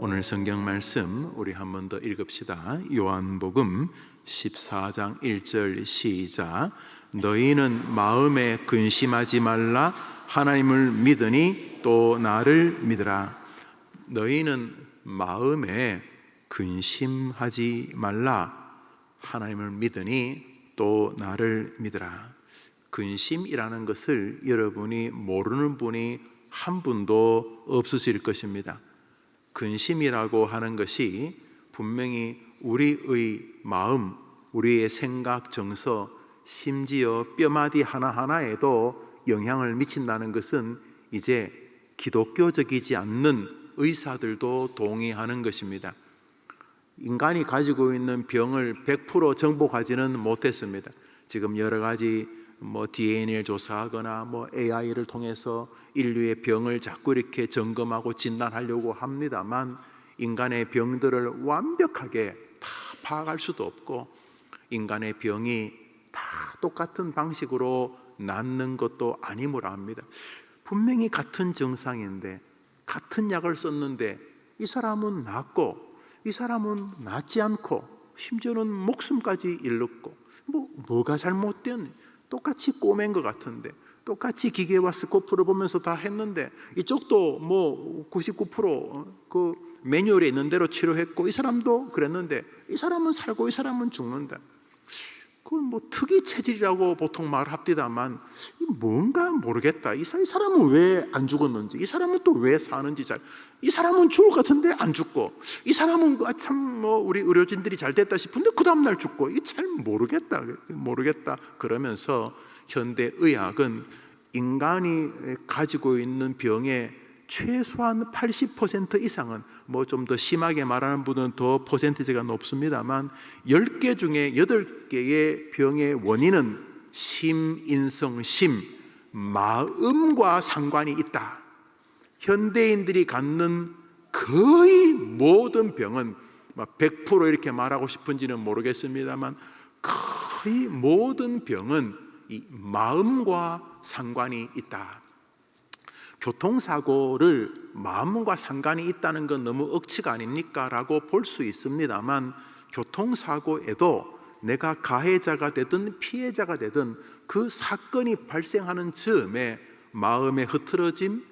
오늘 성경 말씀 우리 한 번 더 읽읍시다. 요한복음 14장 1절 시작. 너희는 마음에 근심하지 말라. 하나님을 믿으니 또 나를 믿으라. 너희는 마음에 근심하지 말라. 하나님을 믿으니 또 나를 믿으라. 근심이라는 것을 여러분이 모르는 분이 한 분도 없으실 것입니다. 근심이라고 하는 것이 분명히 우리의 마음, 우리의 생각, 정서, 심지어 뼈마디 하나하나에도 영향을 미친다는 것은 이제 기독교적이지 않는 의사들도 동의하는 것입니다. 인간이 가지고 있는 병을 100% 정복하지는 못했습니다. 지금 여러 가지 DNA를 조사하거나 AI를 통해서 인류의 병을 자꾸 이렇게 점검하고 진단하려고 합니다만 인간의 병들을 완벽하게 다 파악할 수도 없고 인간의 병이 다 똑같은 방식으로 낫는 것도 아니므로 합니다. 분명히 같은 증상인데 같은 약을 썼는데 이 사람은 낫고 이 사람은 낫지 않고 심지어는 목숨까지 잃었고 뭐가 잘못되었니? 똑같이 꼬맨 것 같은데 똑같이 기계와 스코프를 보면서 다 했는데 이쪽도 99% 매뉴얼에 있는 대로 치료했고 이 사람도 그랬는데 이 사람은 살고 이 사람은 죽는다. 그걸 특이 체질이라고 보통 말합디다만 뭔가 모르겠다. 이 사람은 왜 안 죽었는지, 이 사람은 또 왜 사는지 이 사람은 죽을 것 같은데 안 죽고, 이 사람은 우리 의료진들이 잘 됐다 싶은데 그 다음날 죽고, 이 잘 모르겠다 그러면서 현대 의학은 인간이 가지고 있는 병의 최소한 80% 이상은 좀 더 심하게 말하는 분은 더 퍼센티지가 높습니다만 10개 중에 8개의 병의 원인은 심인성심, 마음과 상관이 있다. 현대인들이 갖는 거의 모든 병은 100% 이렇게 말하고 싶은지는 모르겠습니다만 거의 모든 병은 이 마음과 상관이 있다. 교통사고를 마음과 상관이 있다는 건 너무 억지가 아닙니까? 라고 볼 수 있습니다만 교통사고에도 내가 가해자가 되든 피해자가 되든 그 사건이 발생하는 즈음에 마음의 흐트러짐,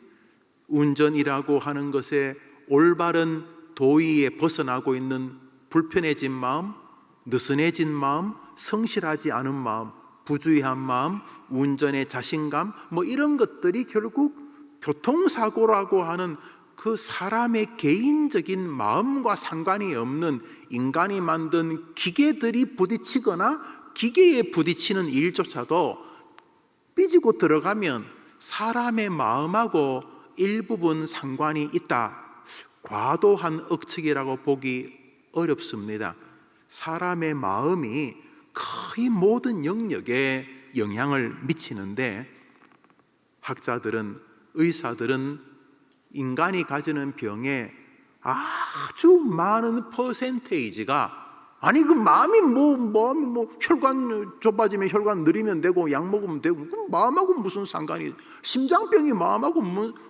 운전이라고 하는 것에 올바른 도의에 벗어나고 있는 불편해진 마음, 느슨해진 마음, 성실하지 않은 마음, 부주의한 마음, 운전의 자신감 이런 것들이 결국 교통사고라고 하는 그 사람의 개인적인 마음과 상관이 없는 인간이 만든 기계들이 부딪히거나 기계에 부딪히는 일조차도 삐지고 들어가면 사람의 마음하고 일부분 상관이 있다. 과도한 억측이라고 보기 어렵습니다. 사람의 마음이 거의 모든 영역에 영향을 미치는데 학자들은 의사들은 인간이 가지는 병의 아주 많은 퍼센테이지가 아니 그 마음이 혈관 좁아지면 혈관 느리면 되고 약 먹으면 되고 그럼 마음하고 무슨 상관이 심장병이 마음하고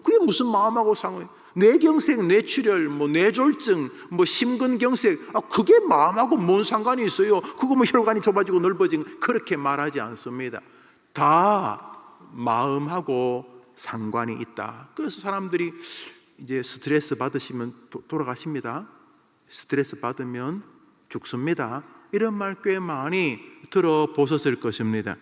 그게 무슨 마음하고 상관이 뇌경색, 뇌출혈, 뇌졸중, 심근경색 그게 마음하고 뭔 상관이 있어요? 그거 혈관이 좁아지고 넓어지고 그렇게 말하지 않습니다. 다 마음하고 상관이 있다. 그래서 사람들이 이제 스트레스 받으시면 돌아가십니다. 스트레스 받으면 죽습니다. 이런 말 꽤 많이 들어보셨을 것입니다.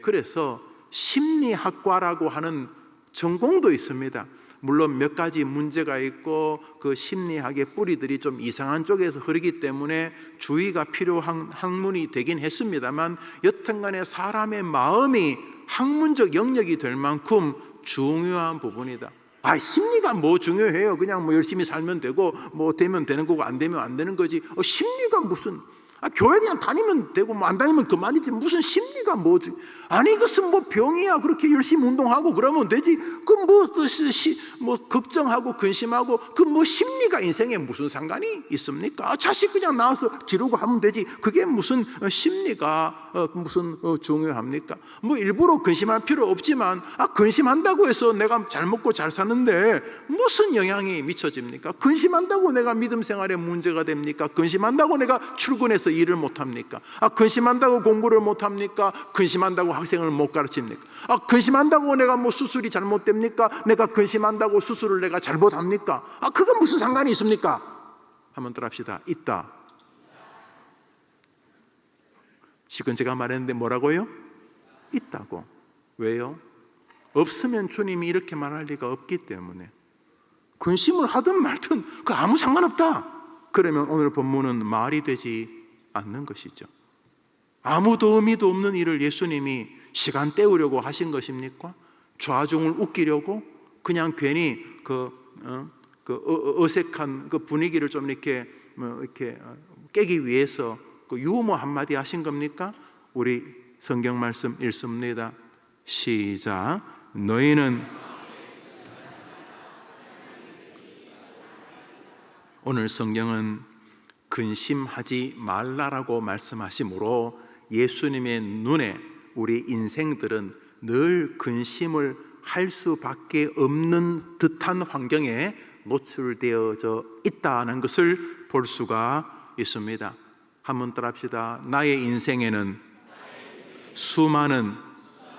그래서 심리학과라고 하는 전공도 있습니다. 물론 몇 가지 문제가 있고 그 심리학의 뿌리들이 좀 이상한 쪽에서 흐르기 때문에 주의가 필요한 학문이 되긴 했습니다만 여튼간에 사람의 마음이 학문적 영역이 될 만큼 중요한 부분이다. 심리가 중요해요? 그냥 열심히 살면 되고 되면 되는 거고 안 되면 안 되는 거지. 심리가 무슨 교회 그냥 다니면 되고 안 다니면 그만이지 무슨 심리가 아니 이것은 뭐 병이야. 그렇게 열심히 운동하고 그러면 되지. 뭐 걱정하고 근심하고 그 뭐 심리가 인생에 무슨 상관이 있습니까? 자식 그냥 낳아서 기르고 하면 되지. 그게 무슨 심리가 무슨 중요합니까? 뭐 일부러 근심할 필요 없지만 근심한다고 해서 내가 잘 먹고 잘 사는데 무슨 영향이 미쳐집니까? 근심한다고 내가 믿음 생활에 문제가 됩니까? 근심한다고 내가 출근해서 일을 못합니까? 근심한다고 공부를 못합니까? 근심한다고 학생을 못 가르칩니까? 근심한다고 내가 뭐 수술이 잘못됩니까? 내가 근심한다고 수술을 내가 잘못합니까? 그건 무슨 상관이 있습니까? 한번 더 합시다. 있다. 지금 제가 말했는데 뭐라고요? 있다고. 왜요? 없으면 주님이 이렇게 말할 리가 없기 때문에. 근심을 하든 말든 그 아무 상관없다. 그러면 오늘 본문은 말이 되지 않는 것이죠. 아무도 의미도 없는 일을 예수님이 시간 때우려고 하신 것입니까? 좌중을 웃기려고 그냥 괜히 어색한 그 분위기를 좀 이렇게 깨기 위해서 그 유머 한마디 하신 겁니까? 우리 성경 말씀 읽습니다. 시작. 너희는 오늘 성경은 근심하지 말라라고 말씀하시므로 예수님의 눈에 우리 인생들은 늘 근심을 할 수밖에 없는 듯한 환경에 노출되어져 있다는 것을 볼 수가 있습니다. 한번 따라합시다. 나의 인생에는 수많은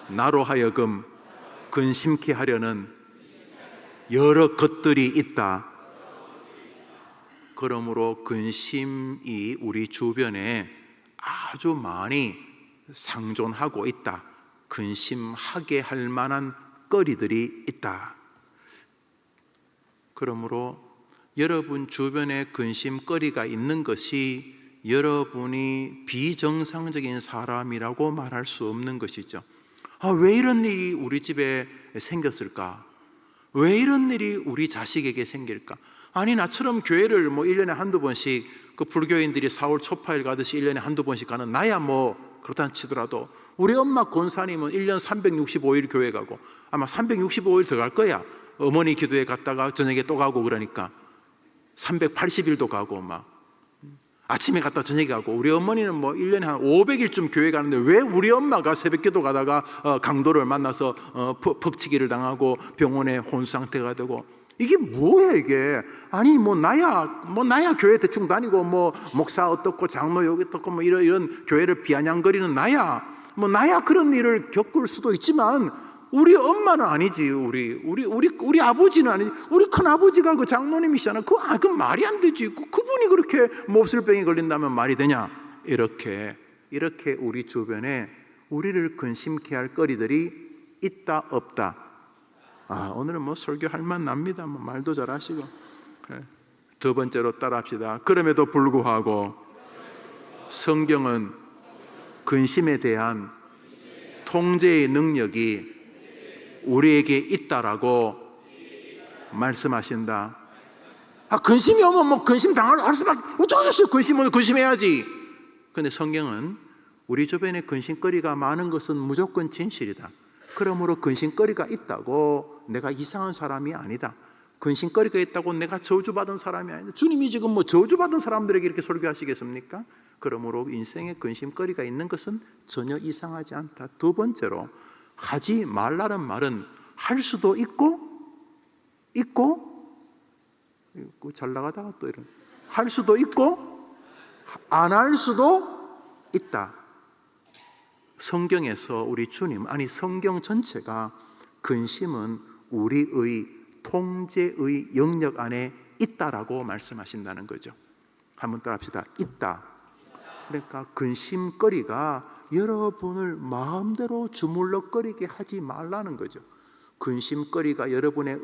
나로 하여금 근심케 하려는 여러 것들이 있다. 그러므로 근심이 우리 주변에 아주 많이 상존하고 있다. 근심하게 할 만한 거리들이 있다. 그러므로 여러분 주변에 근심거리가 있는 것이 여러분이 비정상적인 사람이라고 말할 수 없는 것이죠. 왜 이런 일이 우리 집에 생겼을까? 왜 이런 일이 우리 자식에게 생길까? 아니 나처럼 교회를 뭐 1년에 한두 번씩 그 불교인들이 4월 초파일 가듯이 1년에 한두 번씩 가는 나야 뭐 그렇다 치더라도 우리 엄마 권사님은 1년 365일 교회 가고 아마 365일 더 갈 거야. 어머니 기도회 갔다가 저녁에 또 가고 그러니까 380일도 가고 막 아침에 갔다 저녁에 가고 우리 어머니는 뭐 1년에 한 500일쯤 교회 가는데 왜 우리 엄마가 새벽기도 가다가 강도를 만나서 퍽치기를 당하고 병원에 혼수 상태가 되고 이게 뭐야 이게? 아니 뭐 나야 교회 대충 다니고 뭐 목사 어떻고 장로 여기 어떻고 뭐 이런 교회를 비아냥거리는 나야 그런 일을 겪을 수도 있지만 우리 엄마는 아니지. 우리 아버지는 아니지. 우리 큰 아버지가 그 장로님이시잖아. 그 말이 안 되지. 그분이 그렇게 몹쓸병이 걸린다면 말이 되냐? 이렇게 우리 주변에 우리를 근심케 할 거리들이 있다 없다. 오늘은 뭐 설교할 만 납니다. 뭐 말도 잘하시고. 두 번째로 따라합시다. 그럼에도 불구하고 성경은 근심에 대한 통제의 능력이 우리에게 있다라고 말씀하신다. 근심이 오면 뭐 근심 당할 수밖에 어쩌겠어요. 근심은 근심해야지. 그런데 성경은 우리 주변에 근심거리가 많은 것은 무조건 진실이다. 그러므로 근심거리가 있다고 내가 이상한 사람이 아니다. 근심거리가 있다고 내가 저주받은 사람이 아니다. 주님이 지금 뭐 저주받은 사람들에게 이렇게 설교하시겠습니까? 그러므로 인생에 근심거리가 있는 것은 전혀 이상하지 않다. 두 번째로 하지 말라는 말은 할 수도 있고 잘 나가다가 또 이런 할 수도 있고 안 할 수도 있다. 성경에서 우리 주님 성경 전체가 근심은 우리의 통제의 영역 안에 있다라고 말씀하신다는 거죠. 한번 따라합시다. 있다. 그러니까 근심거리가 여러분을 마음대로 주물럭거리게 하지 말라는 거죠. 근심거리가 여러분의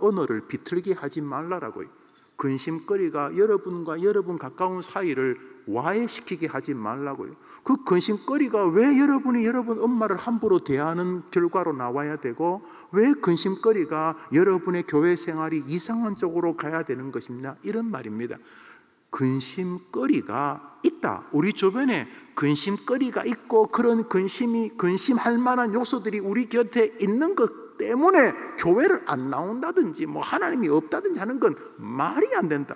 언어를 비틀게 하지 말라라고요. 근심거리가 여러분과 여러분 가까운 사이를 와해시키게 하지 말라고요. 그 근심거리가 왜 여러분이 여러분 엄마를 함부로 대하는 결과로 나와야 되고 왜 근심거리가 여러분의 교회 생활이 이상한 쪽으로 가야 되는 것이냐 이런 말입니다. 근심거리가 있다. 우리 주변에 근심거리가 있고 그런 근심할 만한 요소들이 우리 곁에 있는 것 때문에 교회를 안 나온다든지 뭐 하나님이 없다든지 하는 건 말이 안 된다.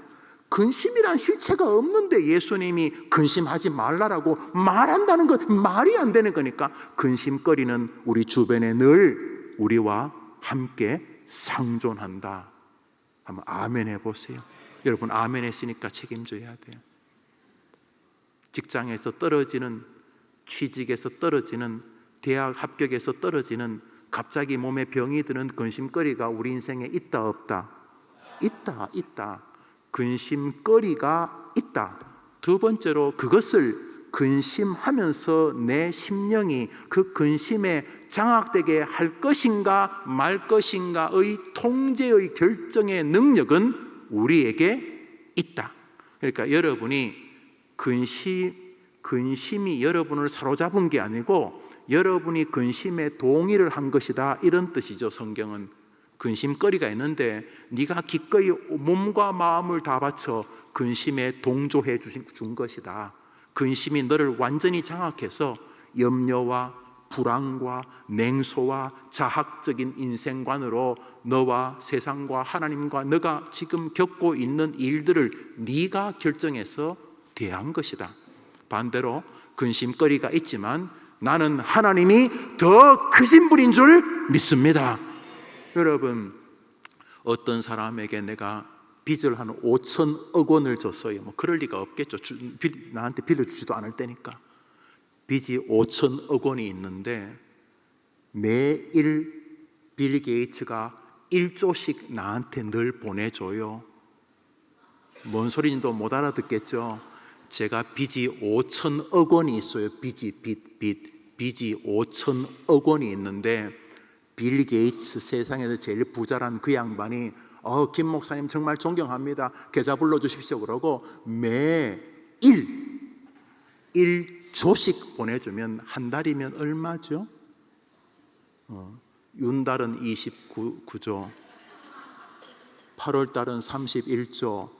근심이란 실체가 없는데 예수님이 근심하지 말라라고 말한다는 건 말이 안 되는 거니까 근심거리는 우리 주변에 늘 우리와 함께 상존한다. 한번 아멘 해보세요. 여러분 아멘 했으니까 책임져야 돼요. 직장에서 떨어지는, 취직에서 떨어지는, 대학 합격에서 떨어지는, 갑자기 몸에 병이 드는 근심거리가 우리 인생에 있다 없다? 있다. 근심거리가 있다. 두 번째로 그것을 근심하면서 내 심령이 그 근심에 장악되게 할 것인가 말 것인가의 통제의 결정의 능력은 우리에게 있다. 그러니까 여러분이 근심이 여러분을 사로잡은 게 아니고 여러분이 근심에 동의를 한 것이다, 이런 뜻이죠. 성경은 근심거리가 있는데 네가 기꺼이 몸과 마음을 다 바쳐 근심에 동조해 준 것이다. 근심이 너를 완전히 장악해서 염려와 불안과 냉소와 자학적인 인생관으로 너와 세상과 하나님과 너가 지금 겪고 있는 일들을 네가 결정해서 대한 것이다. 반대로 근심거리가 있지만 나는 하나님이 더 크신 분인 줄 믿습니다. 여러분, 어떤 사람에게 내가 빚을 한 5천억 원을 줬어요. 뭐 그럴 리가 없겠죠. 나한테 빌려주지도 않을 때니까. 빚이 5천억 원이 있는데 매일 빌 게이츠가 1조씩 나한테 늘 보내줘요. 뭔 소리인지도 못 알아듣겠죠. 제가 빚이 5천억 원이 있어요. 빚이 5천억 원이 있는데 빌 게이츠, 세상에서 제일 부자란 그 양반이 김 목사님 정말 존경합니다. 계좌 불러주십시오. 그러고 매일 1조씩 보내주면 한 달이면 얼마죠? 윤달은 29조, 8월 달은 31조.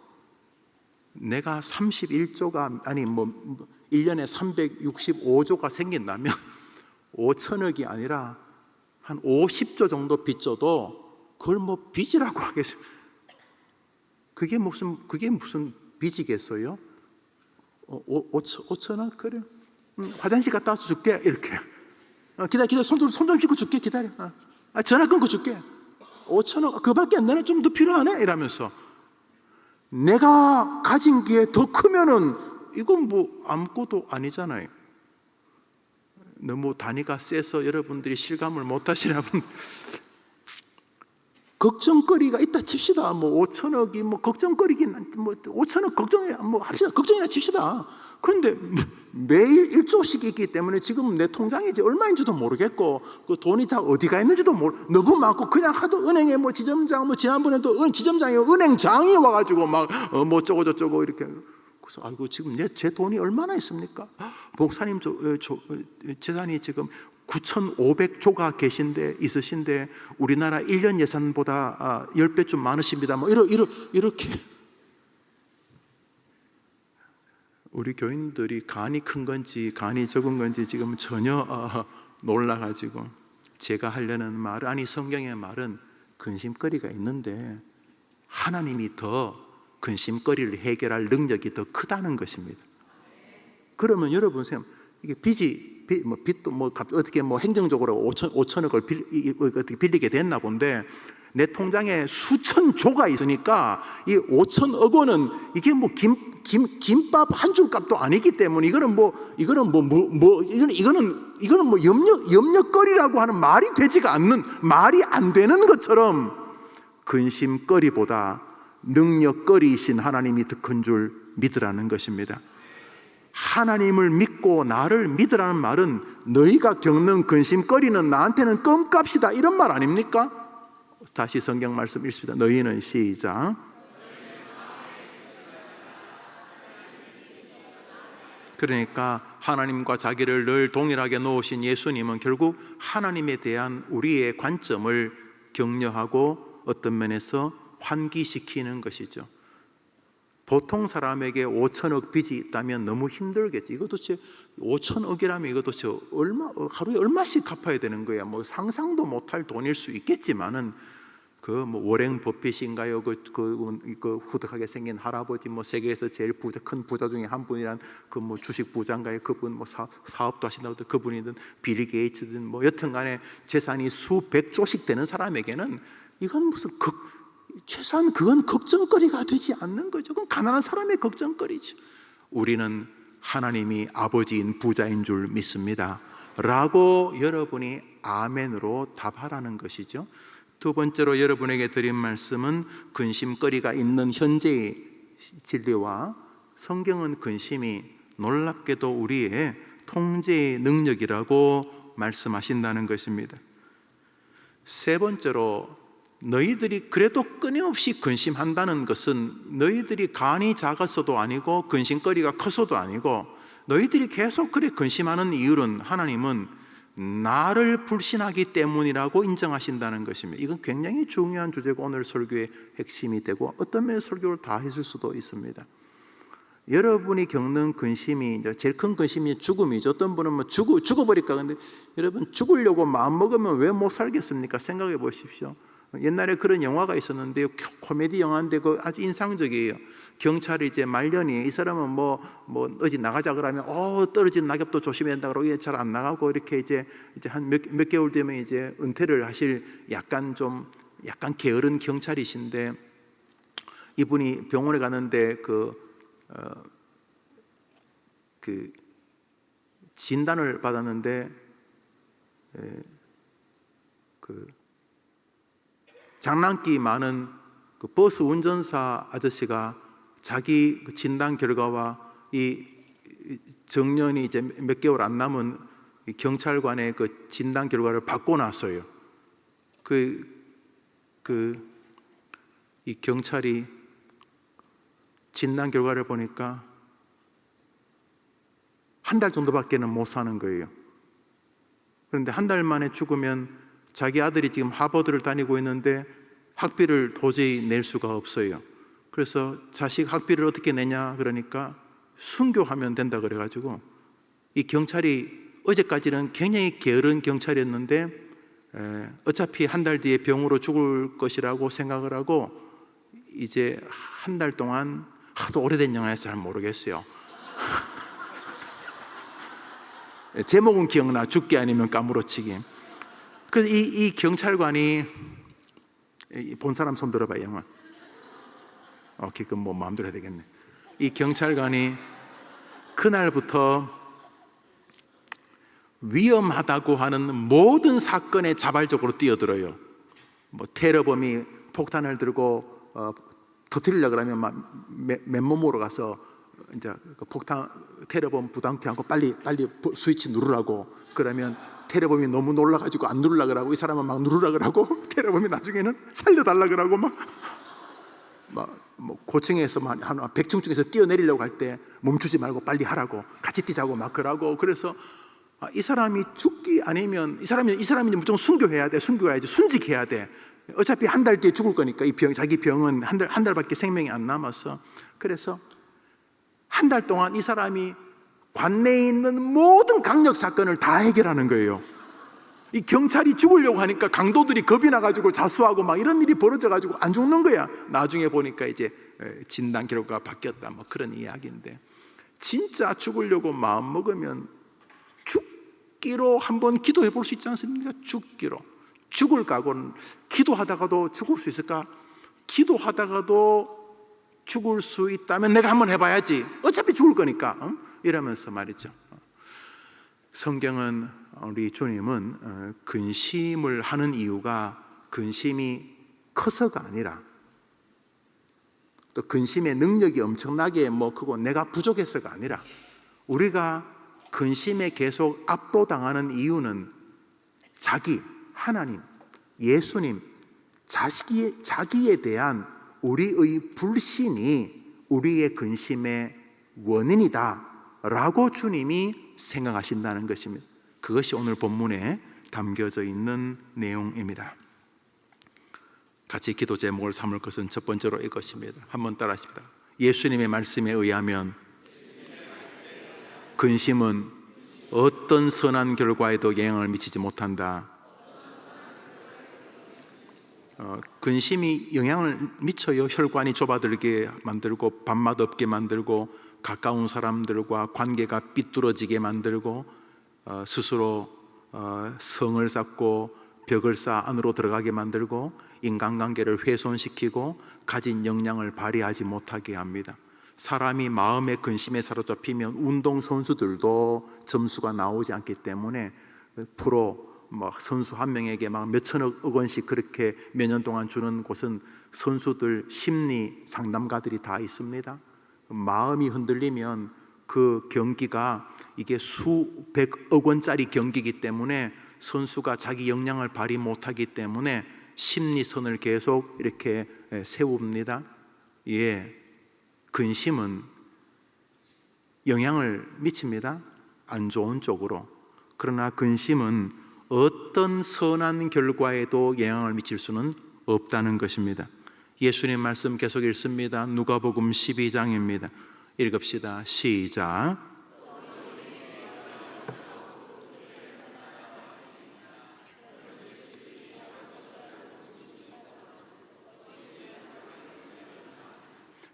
내가 31조가 아니 1년에 365조가 생긴다면 5천억이 아니라 한 50조 정도 빚져도 그걸 뭐 빚이라고 하겠어요. 그게 무슨 빚이겠어요? 5천억? 그래. 화장실 갔다 와서 줄게. 이렇게. 기다려. 손 좀 씻고 줄게. 기다려. 전화 끊고 줄게. 5천억 그밖에 안 되네. 좀 더 필요하네. 이러면서 내가 가진 게 더 크면은 이건 뭐 아무것도 아니잖아요. 너무 단위가 세서 여러분들이 실감을 못 하시라면 걱정거리가 있다 칩시다. 뭐 5천억이 뭐 걱정거리긴 뭐 5천억 걱정이나 뭐 합시다. 걱정이나 칩시다. 그런데 매일 1조씩 있기 때문에 지금 내 통장에 이제 얼마인지도 모르겠고 그 돈이 다 어디가 있는지도 너무 많고 그냥 하도 은행에 뭐 지점장 뭐 지난번에도 지점장이 은행장이 와가지고 막 뭐 어쩌고 저쩌고 이렇게. 그래서 아이고 지금 제 돈이 얼마나 있습니까? 목사님 재산이 지금 9,500조가 있으신데 우리나라 1년 예산보다 10배쯤 많으십니다. 뭐 이렇게 우리 교인들이 간이 큰 건지 간이 적은 건지 지금 전혀 놀라가지고 제가 하려는 말은 아니 성경의 말은 근심거리가 있는데 하나님이 더 근심거리를 해결할 능력이 더 크다는 것입니다. 그러면 여러분 이게 빚도 어떻게 행정적으로 5천억을 어떻게 빌리게 됐나 본데 내 통장에 수천 조가 있으니까 이 5천억 원은 이게 뭐 김밥 한 줄 값도 아니기 때문에 이거는 염려거리라고 하는 말이 되지가 않는 말이 안 되는 것처럼 근심거리보다 능력거리이신 하나님이 더 큰 줄 믿으라는 것입니다. 하나님을 믿고 나를 믿으라는 말은 너희가 겪는 근심거리는 나한테는 껌값이다 이런 말 아닙니까? 다시 성경 말씀 읽습니다. 너희는 시작. 그러니까 하나님과 자기를 늘 동일하게 놓으신 예수님은 결국 하나님에 대한 우리의 관점을 격려하고 어떤 면에서 환기시키는 것이죠. 보통 사람에게 5천억 빚이 있다면 너무 힘들겠지. 이거 도대체 5천억이라면 이거 도대체 하루에 얼마씩 갚아야 되는 거야. 뭐 상상도 못할 돈일 수 있겠지만은 그 뭐 워렌 버핏인가요? 그 후덕하게 생긴 할아버지, 뭐 세계에서 제일 큰 부자 중에 한 분이란 그 뭐 주식 부자인가요? 그분 뭐 사업도 하신다고 그분이든 빌 게이츠든 뭐 여튼간에 재산이 수백 조씩 되는 사람에게는 이건 무슨 최소한 그건 걱정거리가 되지 않는 거죠. 그건 가난한 사람의 걱정거리죠. 우리는 하나님이 아버지인 부자인 줄 믿습니다 라고 여러분이 아멘으로 답하라는 것이죠. 두 번째로 여러분에게 드린 말씀은 근심거리가 있는 현재의 진리와 성경은 근심이 놀랍게도 우리의 통제의 능력이라고 말씀하신다는 것입니다. 세 번째로 너희들이 그래도 끊임없이 근심한다는 것은 너희들이 간이 작아서도 아니고 근심거리가 커서도 아니고 너희들이 계속 그래 근심하는 이유는 하나님은 나를 불신하기 때문이라고 인정하신다는 것입니다. 이건 굉장히 중요한 주제고 오늘 설교의 핵심이 되고 어떤 면에서 설교를 다 했을 수도 있습니다. 여러분이 겪는 근심이 이제 제일 큰 근심이 죽음이죠. 어떤 분은 뭐 죽어버릴까. 근데 여러분 죽으려고 마음 먹으면 왜 못 살겠습니까? 생각해 보십시오. 옛날에 그런 영화가 있었는데요. 코미디 영화인데 그 아주 인상적이에요. 경찰이 이제 말년이 이 사람은 뭐 어디 나가자 그러면 떨어진 낙엽도 조심해야 된다 그러고 잘 안 나가고 이렇게 이제 한 몇 개월 되면 이제 은퇴를 하실 약간 게으른 경찰이신데 이분이 병원에 가는데 그 진단을 받았는데 장난기 많은 그 버스 운전사 아저씨가 자기 진단 결과와 이 정년이 이제 몇 개월 안 남은 경찰관의 그 진단 결과를 바꿔놨어요. 이 경찰이 진단 결과를 보니까 한 달 정도밖에는 못 사는 거예요. 그런데 한 달 만에 죽으면 자기 아들이 지금 하버드를 다니고 있는데 학비를 도저히 낼 수가 없어요. 그래서 자식 학비를 어떻게 내냐 그러니까 순교하면 된다 그래가지고 이 경찰이 어제까지는 굉장히 게으른 경찰이었는데 어차피 한 달 뒤에 병으로 죽을 것이라고 생각을 하고 이제 한 달 동안 하도 오래된 영화여서 잘 모르겠어요. 제목은 기억나. 죽기 아니면 까무러치기. 그래서 이 경찰관이 본 사람 손 들어봐요. 영화. 오케이, 그럼 뭐 마음대로 해야 되겠네. 이 경찰관이 그날부터 위험하다고 하는 모든 사건에 자발적으로 뛰어들어요. 뭐 테러범이 폭탄을 들고 터뜨리려고 그러면 막 맨몸으로 가서 이제 그 폭탄 테러범 부담케 하고 빨리 스위치 누르라고 그러면 테러범이 너무 놀라가지고 안 누르려 그러고 이 사람은 막 누르라 그러고 테러범이 나중에는 살려달라 그러고 뭐 고층에서 한 100층 중에서 뛰어내리려고 할 때 멈추지 말고 빨리 하라고 같이 뛰자고 막 그러고 그래서 이 사람이 죽기 아니면 이 사람이 무조건 순교해야 돼. 순교해야지. 순직해야 돼. 어차피 한 달 뒤에 죽을 거니까 자기 병은 한 달밖에 생명이 안 남았어. 그래서 한 달 동안 이 사람이 관내에 있는 모든 강력 사건을 다 해결하는 거예요. 이 경찰이 죽으려고 하니까 강도들이 겁이 나가지고 자수하고 막 이런 일이 벌어져가지고 안 죽는 거야. 나중에 보니까 이제 진단 결과가 바뀌었다 뭐 그런 이야기인데 진짜 죽으려고 마음 먹으면 죽기로 한번 기도해 볼 수 있지 않습니까? 죽기로. 죽을 각오는 기도하다가도 죽을 수 있을까? 기도하다가도 죽을 수 있다면 내가 한번 해봐야지. 어차피 죽을 거니까. 이러면서 말이죠. 성경은 우리 주님은 근심을 하는 이유가 근심이 커서가 아니라 또 근심의 능력이 엄청나게 크고 내가 부족해서가 아니라 우리가 근심에 계속 압도당하는 이유는 하나님, 예수님, 자기에 대한 우리의 불신이 우리의 근심의 원인이다 라고 주님이 생각하신다는 것입니다. 그것이 오늘 본문에 담겨져 있는 내용입니다. 같이 기도 제목을 삼을 것은 첫 번째로 이것입니다. 한번 따라하십니다. 예수님의 말씀에 의하면 근심은 어떤 선한 결과에도 영향을 미치지 못한다. 근심이 영향을 미쳐요. 혈관이 좁아들게 만들고 밥맛 없게 만들고 가까운 사람들과 관계가 삐뚤어지게 만들고 스스로 성을 쌓고 벽을 쌓아 안으로 들어가게 만들고 인간관계를 훼손시키고 가진 역량을 발휘하지 못하게 합니다. 사람이 마음의 근심에 사로잡히면 운동선수들도 점수가 나오지 않기 때문에 프로 선수 한 명에게 막 몇천억 원씩 그렇게 몇 년 동안 주는 곳은 선수들 심리 상담가들이 다 있습니다. 마음이 흔들리면 그 경기가 이게 수백억 원짜리 경기이기 때문에 선수가 자기 역량을 발휘 못하기 때문에 심리선을 계속 이렇게 세웁니다. 예, 근심은 영향을 미칩니다. 안 좋은 쪽으로. 그러나 근심은 어떤 선한 결과에도 영향을 미칠 수는 없다는 것입니다. 예수님 말씀 계속 읽습니다. 누가복음 12장입니다. 읽읍시다. 시작.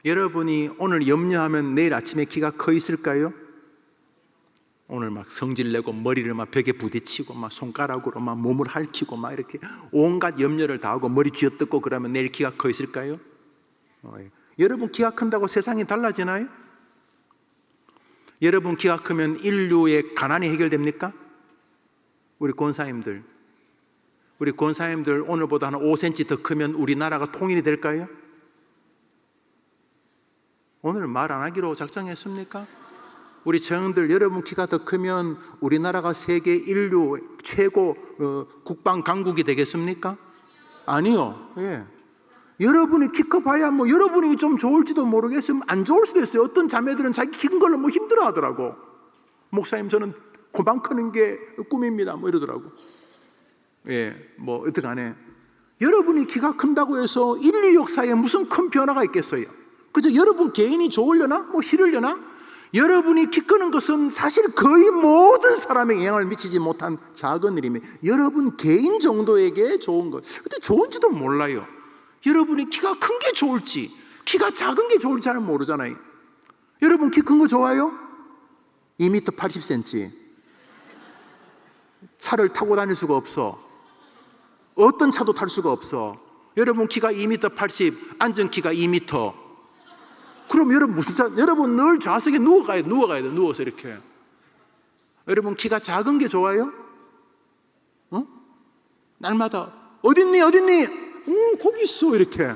여러분이 오늘 염려하면 내일 아침에 키가 커 있을까요? 오늘 막 성질내고 머리를 막 벽에 부딪히고 막 손가락으로 막 몸을 핥히고 막 이렇게 온갖 염려를 다 하고 머리 쥐어뜯고 그러면 내일 키가 커 있을까요? 여러분 키가 큰다고 세상이 달라지나요? 여러분 키가 크면 인류의 가난이 해결됩니까? 우리 권사님들 오늘보다 한 5cm 더 크면 우리나라가 통일이 될까요? 오늘 말 안 하기로 작정했습니까? 우리 청년들 여러분 키가 더 크면 우리나라가 세계 인류 최고 국방 강국이 되겠습니까? 아니요. 예. 여러분이 키 커봐야 뭐 여러분이 좀 좋을지도 모르겠으면 안 좋을 수도 있어요. 어떤 자매들은 자기 키 큰 걸로 뭐 힘들어하더라고. 목사님 저는 고방 크는 게 꿈입니다. 뭐 이러더라고. 예, 뭐 어떡하네. 여러분이 키가 큰다고 해서 인류 역사에 무슨 큰 변화가 있겠어요? 그저 여러분 개인이 좋으려나? 뭐 싫으려나? 여러분이 키 크는 것은 사실 거의 모든 사람에게 영향을 미치지 못한 작은 일입니다. 여러분 개인 정도에게 좋은 것. 근데 좋은지도 몰라요. 여러분이 키가 큰 게 좋을지 키가 작은 게 좋을지 잘 모르잖아요. 여러분 키 큰 거 좋아요? 2m 80cm 차를 타고 다닐 수가 없어. 어떤 차도 탈 수가 없어. 여러분 키가 2m 80 앉은 키가 2m. 그럼 여러분 무슨 차? 여러분 늘 좌석에 누워가야 돼. 누워서 이렇게. 여러분 키가 작은 게 좋아요? 날마다 어딨니? 거기 있어 이렇게.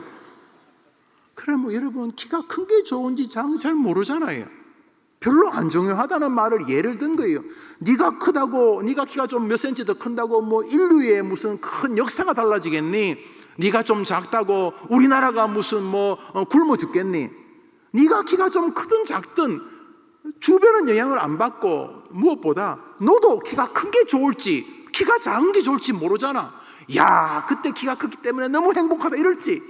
그래 뭐 여러분 키가 큰 게 좋은지 작은 잘 모르잖아요. 별로 안 중요하다는 말을 예를 든 거예요. 네가 크다고, 네가 키가 좀 몇 센치 더 큰다고 뭐 인류의 무슨 큰 역사가 달라지겠니? 네가 좀 작다고 우리나라가 무슨 뭐 굶어 죽겠니? 네가 키가 좀 크든 작든 주변은 영향을 안 받고 무엇보다 너도 키가 큰 게 좋을지 키가 작은 게 좋을지 모르잖아. 야 그때 키가 컸기 때문에 너무 행복하다 이럴지,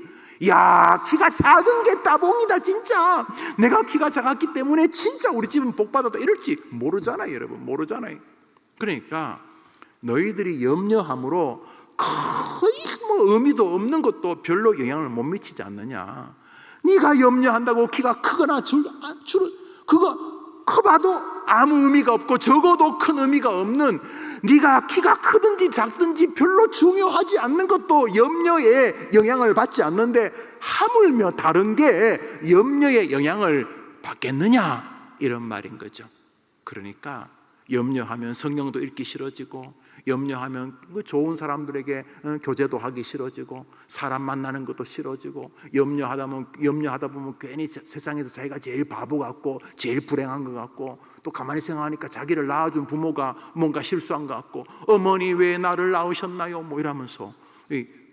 야 키가 작은 게 따봉이다 진짜 내가 키가 작았기 때문에 진짜 우리 집은 복받았다 이럴지 모르잖아요. 여러분 모르잖아요. 그러니까 너희들이 염려함으로 거의 뭐 의미도 없는 것도 별로 영향을 못 미치지 않느냐. 네가 염려한다고 키가 크거나 그거 커봐도 아무 의미가 없고 적어도 큰 의미가 없는, 네가 키가 크든지 작든지 별로 중요하지 않는 것도 염려에 영향을 받지 않는데 하물며 다른 게 염려에 영향을 받겠느냐 이런 말인 거죠. 그러니까 염려하면 성경도 읽기 싫어지고, 염려하면 좋은 사람들에게 교제도 하기 싫어지고, 사람 만나는 것도 싫어지고, 염려하다 보면 괜히 세상에서 자기가 제일 바보 같고 제일 불행한 것 같고, 또 가만히 생각하니까 자기를 낳아준 부모가 뭔가 실수한 것 같고, 어머니 왜 나를 낳으셨나요? 뭐 이러면서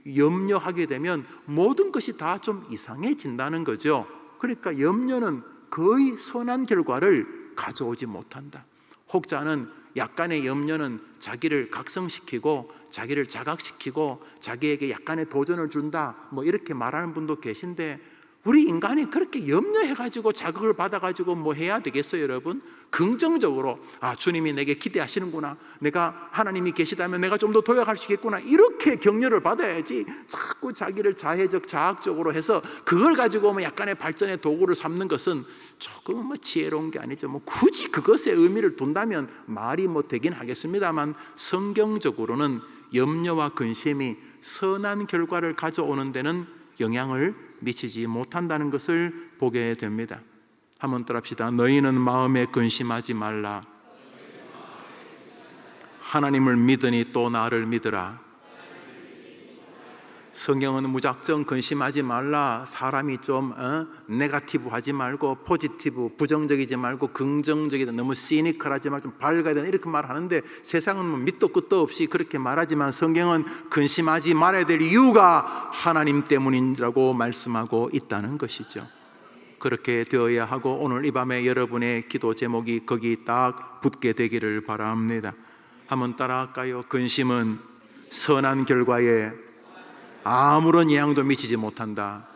염려하게 되면 모든 것이 다 좀 이상해진다는 거죠. 그러니까 염려는 거의 선한 결과를 가져오지 못한다. 혹자는 약간의 염려는 자기를 각성시키고 자기를 자각시키고 자기에게 약간의 도전을 준다 뭐 이렇게 말하는 분도 계신데, 우리 인간이 그렇게 염려해가지고 자극을 받아가지고 뭐 해야 되겠어요, 여러분? 긍정적으로, 아, 주님이 내게 기대하시는구나, 내가 하나님이 계시다면 내가 좀 더 도약할 수 있겠구나, 이렇게 격려를 받아야지 자꾸 자기를 자해적, 자학적으로 해서 그걸 가지고 뭐 약간의 발전의 도구를 삼는 것은 조금 뭐 지혜로운 게 아니죠. 뭐 굳이 그것에 의미를 둔다면 말이 뭐 되긴 하겠습니다만, 성경적으로는 염려와 근심이 선한 결과를 가져오는 데는 영향을 미치지 못한다는 것을 보게 됩니다. 한번 따라합시다. 너희는 마음에 근심하지 말라. 하나님을 믿으니 또 나를 믿으라. 성경은 무작정 근심하지 말라. 사람이 좀 네거티브 하지 말고, 포지티브, 부정적이지 말고 긍정적이다, 너무 시니컬하지 말고 좀 밝아야 된다, 이렇게 말하는데, 세상은 뭐 밑도 끝도 없이 그렇게 말하지만 성경은 근심하지 말아야 될 이유가 하나님 때문이라고 말씀하고 있다는 것이죠. 그렇게 되어야 하고, 오늘 이 밤에 여러분의 기도 제목이 거기 딱 붙게 되기를 바랍니다. 한번 따라할까요? 근심은 선한 결과에 아무런 영향도 미치지 못한다.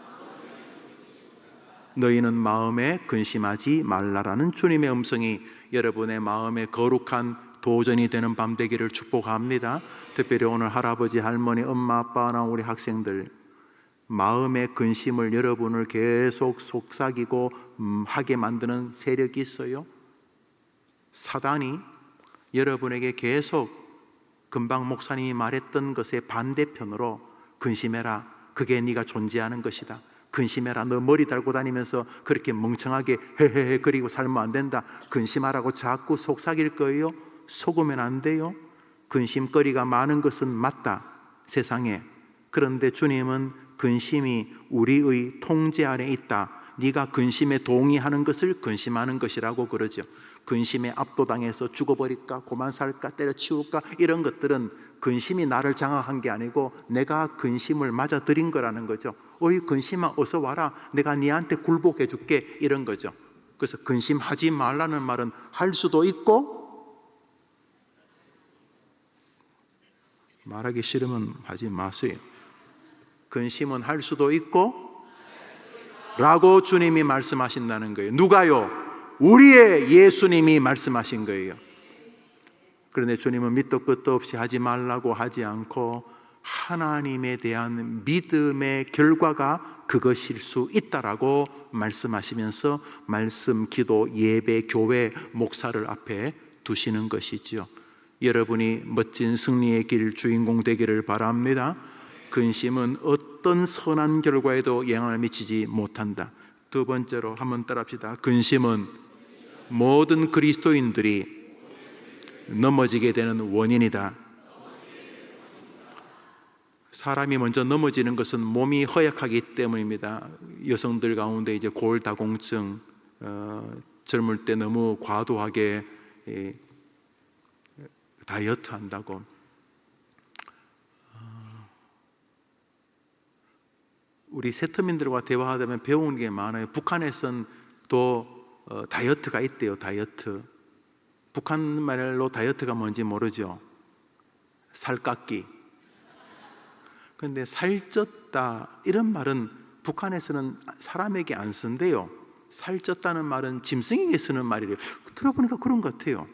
너희는 마음에 근심하지 말라라는 주님의 음성이 여러분의 마음에 거룩한 도전이 되는 밤 되기를 축복합니다. 특별히 오늘 할아버지, 할머니, 엄마, 아빠나 우리 학생들, 마음의 근심을, 여러분을 계속 속삭이고 하게 만드는 세력이 있어요. 사단이 여러분에게 계속 금방 목사님이 말했던 것의 반대편으로 근심해라, 그게 네가 존재하는 것이다, 근심해라, 너 머리 달고 다니면서 그렇게 멍청하게 헤헤헤 그리고 살면 안 된다, 근심하라고 자꾸 속삭일 거예요. 속으면 안 돼요. 근심거리가 많은 것은 맞다, 세상에. 그런데 주님은 근심이 우리의 통제 아래 있다, 네가 근심에 동의하는 것을 근심하는 것이라고 그러죠. 근심에 압도당해서 죽어버릴까, 고만 살까, 때려치울까, 이런 것들은 근심이 나를 장악한 게 아니고 내가 근심을 맞아들인 거라는 거죠. 어이 근심아, 어서 와라, 내가 네한테 굴복해 줄게, 이런 거죠. 그래서 근심하지 말라는 말은 할 수도 있고, 말하기 싫으면 하지 마세요. 근심은 할 수도 있고 라고 주님이 말씀하신다는 거예요. 누가요? 우리의 예수님이 말씀하신 거예요. 그런데 주님은 밑도 끝도 없이 하지 말라고 하지 않고, 하나님에 대한 믿음의 결과가 그것일 수 있다라고 말씀하시면서 말씀, 기도, 예배, 교회, 목사를 앞에 두시는 것이지요. 여러분이 멋진 승리의 길 주인공 되기를 바랍니다. 근심은 어떤 선한 결과에도 영향을 미치지 못한다. 두 번째로 한번 따라합시다. 근심은 모든 그리스도인들이 넘어지게 되는 원인이다. 사람이 먼저 넘어지는 것은 몸이 허약하기 때문입니다. 여성들 가운데 이제 골다공증, 젊을 때 너무 과도하게 다이어트 한다고. 우리 세터민들과 대화하다 보면 배우는 게 많아요. 북한에선 또 다이어트가 있대요. 다이어트. 북한 말로 다이어트가 뭔지 모르죠. 살깎기. 그런데 살쪘다 이런 말은 북한에서는 사람에게 안 쓴대요. 살쪘다는 말은 짐승에게 쓰는 말이래요. 들어보니까 그런 것 같아요.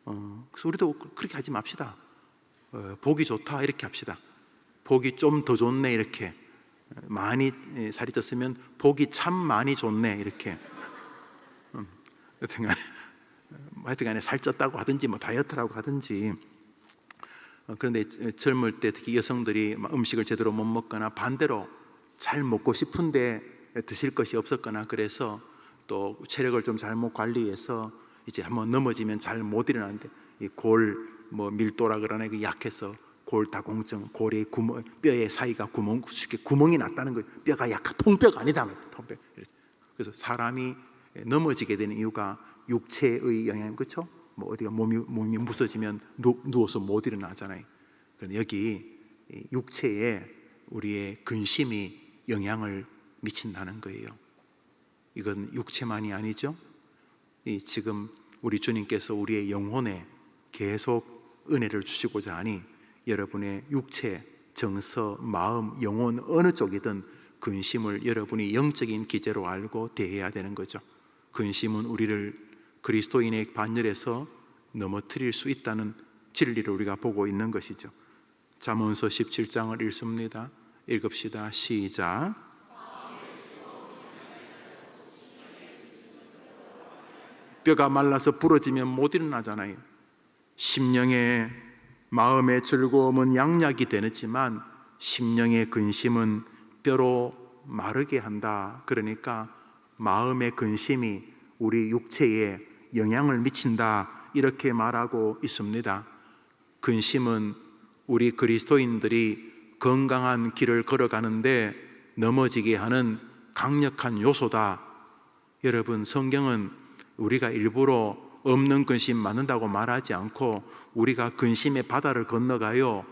그래서 우리도 그렇게 하지 맙시다. 보기 좋다 이렇게 합시다. 보기 좀 더 좋네 이렇게. 많이 살이 쪘으면 보기 참 많이 좋네 이렇게. 하여튼간에 살쪘다고 하든지 뭐 다이어트라고 하든지. 그런데 젊을 때 특히 여성들이 음식을 제대로 못 먹거나 반대로 잘 먹고 싶은데 드실 것이 없었거나 그래서 또 체력을 좀 잘못 관리해서 이제 한번 넘어지면 잘 못 일어나는데, 이 골 뭐 밀도라 그러나 그 약해서 골다공증, 골의 구멍, 뼈의 사이가 구멍이 났다는 거예요. 뼈가 약한 통뼈가 아니다. 통뼈. 그래서 사람이 넘어지게 되는 이유가 육체의 영향, 그렇죠? 뭐 어디가 몸이 무서지면 누워서 못 일어나잖아요. 그런데 여기 육체에 우리의 근심이 영향을 미친다는 거예요. 이건 육체만이 아니죠. 지금 우리 주님께서 우리의 영혼에 계속 은혜를 주시고자 하니 여러분의 육체, 정서, 마음, 영혼 어느 쪽이든 근심을 여러분이 영적인 기제로 알고 대해야 되는 거죠. 근심은 우리를 그리스도인의 반열에서 넘어뜨릴 수 있다는 진리를 우리가 보고 있는 것이죠. 잠언서 17장을 읽습니다. 읽읍시다. 시작. 뼈가 말라서 부러지면 못 일어나잖아요. 심령의 마음의 즐거움은 양약이 되지만 심령의 근심은 뼈로 마르게 한다. 그러니까 마음의 근심이 우리 육체에 영향을 미친다. 이렇게 말하고 있습니다. 근심은 우리 그리스도인들이 건강한 길을 걸어가는데 넘어지게 하는 강력한 요소다. 여러분, 성경은 우리가 일부러 없는 근심 많은다고 말하지 않고 우리가 근심의 바다를 건너가요.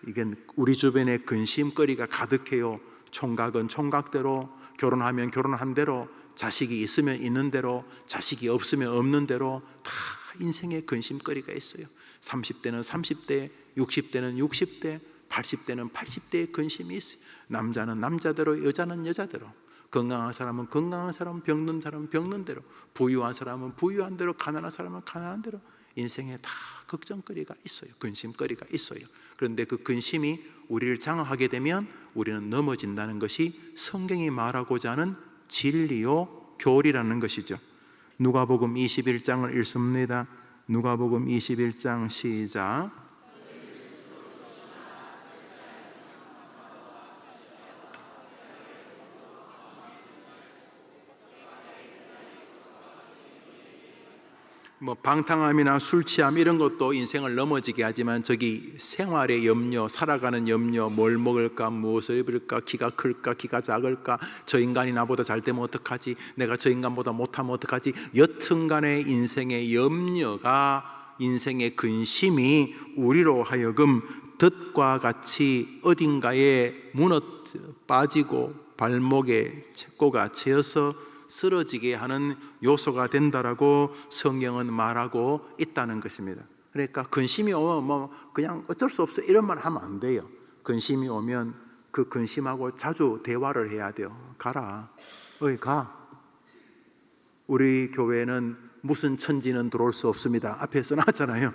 이게 우리 주변에 근심거리가 가득해요. 총각은 총각대로, 결혼하면 결혼한 대로, 자식이 있으면 있는 대로, 자식이 없으면 없는 대로 다 인생에 근심거리가 있어요. 30대는 30대, 60대는 60대, 80대는 80대의 근심이 있어요. 남자는 남자대로, 여자는 여자대로. 건강한 사람은 건강한 사람, 병든 사람은 병든 대로, 부유한 사람은 부유한 대로, 가난한 사람은 가난한 대로. 인생에 다 걱정거리가 있어요. 근심거리가 있어요. 그런데 그 근심이 우리를 장악하게 되면 우리는 넘어진다는 것이 성경이 말하고자 하는 진리요 교리라는 것이죠. 누가복음 21장을 읽습니다. 누가복음 21장 시작. 방탕함이나 술 취함 이런 것도 인생을 넘어지게 하지만 저기 생활의 염려, 살아가는 염려, 뭘 먹을까, 무엇을 입을까, 키가 클까, 키가 작을까, 저 인간이 나보다 잘 되면 어떡하지, 내가 저 인간보다 못하면 어떡하지, 여튼간의 인생의 염려가, 인생의 근심이 우리로 하여금 덫과 같이 어딘가에 빠지고 발목에 채꼬가 채여서 쓰러지게 하는 요소가 된다라고 성경은 말하고 있다는 것입니다. 그러니까 근심이 오면 그냥 어쩔 수 없어 이런 말 하면 안 돼요. 근심이 오면 그 근심하고 자주 대화를 해야 돼요. 가라, 어이 가. 우리 교회는 무슨 천지는 들어올 수 없습니다. 앞에 써놨잖아요.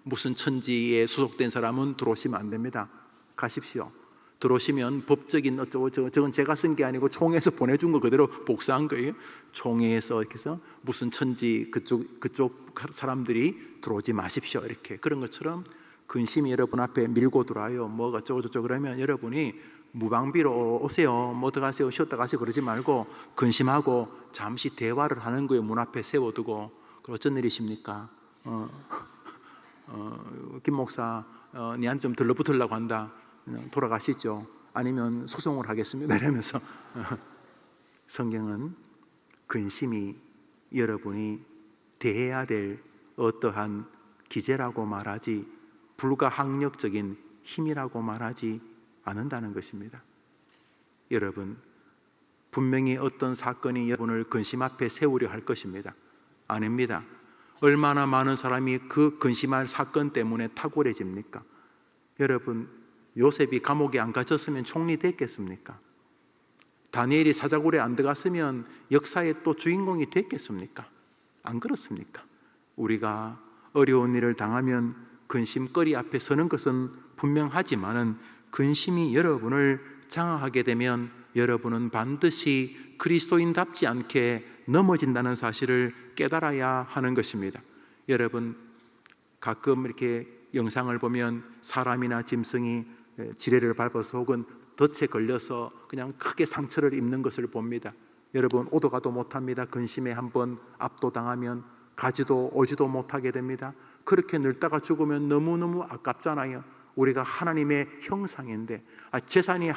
무슨 천지에 소속된 사람은 들어오시면 안 됩니다. 가십시오. 들어오시면 법적인 어쩌고 저건 제가 쓴 게 아니고 총회에서 보내준 거 그대로 복사한 거예요. 총회에서 이렇게 해서 무슨 천지 그쪽 사람들이 들어오지 마십시오. 이렇게 그런 것처럼 근심이 여러분 앞에 밀고 들어와요. 뭐가 어쩌고 저쩌고 그러면 여러분이 무방비로 오세요. 뭐 들어가세요. 쉬었다 가세요. 그러지 말고 근심하고 잠시 대화를 하는 거예요. 문 앞에 세워두고. 어쩐 일이십니까? 김 목사 니한테 좀 들러붙으려고 한다. 돌아가시죠. 아니면 소송을 하겠습니다. 이러면서 성경은 근심이 여러분이 대해야 될 어떠한 기제라고 말하지 불가항력적인 힘이라고 말하지 않는다는 것입니다. 여러분, 분명히 어떤 사건이 여러분을 근심 앞에 세우려 할 것입니다. 아닙니다. 얼마나 많은 사람이 그 근심할 사건 때문에 탁월해집니까? 여러분, 요셉이 감옥에 안 갇혔으면 총리 됐겠습니까? 다니엘이 사자굴에 안 들어갔으면 역사의 또 주인공이 됐겠습니까? 안 그렇습니까? 우리가 어려운 일을 당하면 근심거리 앞에 서는 것은 분명하지만은 근심이 여러분을 장악하게 되면 여러분은 반드시 그리스도인답지 않게 넘어진다는 사실을 깨달아야 하는 것입니다. 여러분, 가끔 이렇게 영상을 보면 사람이나 짐승이 지뢰를 밟아서 혹은 덫에 걸려서 그냥 크게 상처를 입는 것을 봅니다. 여러분, 오도 가도 못합니다. 근심에 한번 압도당하면 가지도 오지도 못하게 됩니다. 그렇게 늙다가 죽으면 너무너무 아깝잖아요. 우리가 하나님의 형상인데 재산이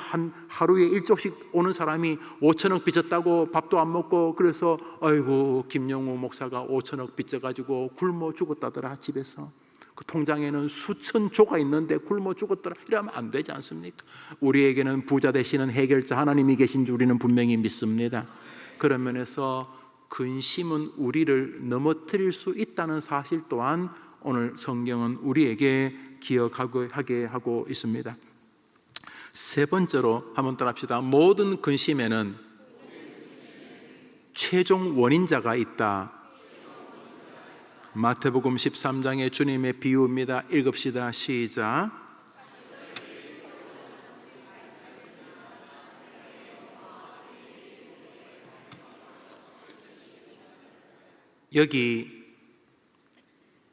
하루에 1조씩 오는 사람이 5천억 빚졌다고 밥도 안 먹고 그래서 아이고 김영우 목사가 5천억 빚져가지고 굶어 죽었다더라 집에서. 그 통장에는 수천 조가 있는데 굶어 죽었더라 이러면 안 되지 않습니까? 우리에게는 부자 되시는 해결자 하나님이 계신 줄 우리는 분명히 믿습니다. 그런 면에서 근심은 우리를 넘어뜨릴 수 있다는 사실 또한 오늘 성경은 우리에게 기억하게 하고 있습니다. 세 번째로 한번 따라합시다. 모든 근심에는 최종 원인자가 있다. 마태복음 13장의 주님의 비유입니다. 읽읍시다. 시작. 여기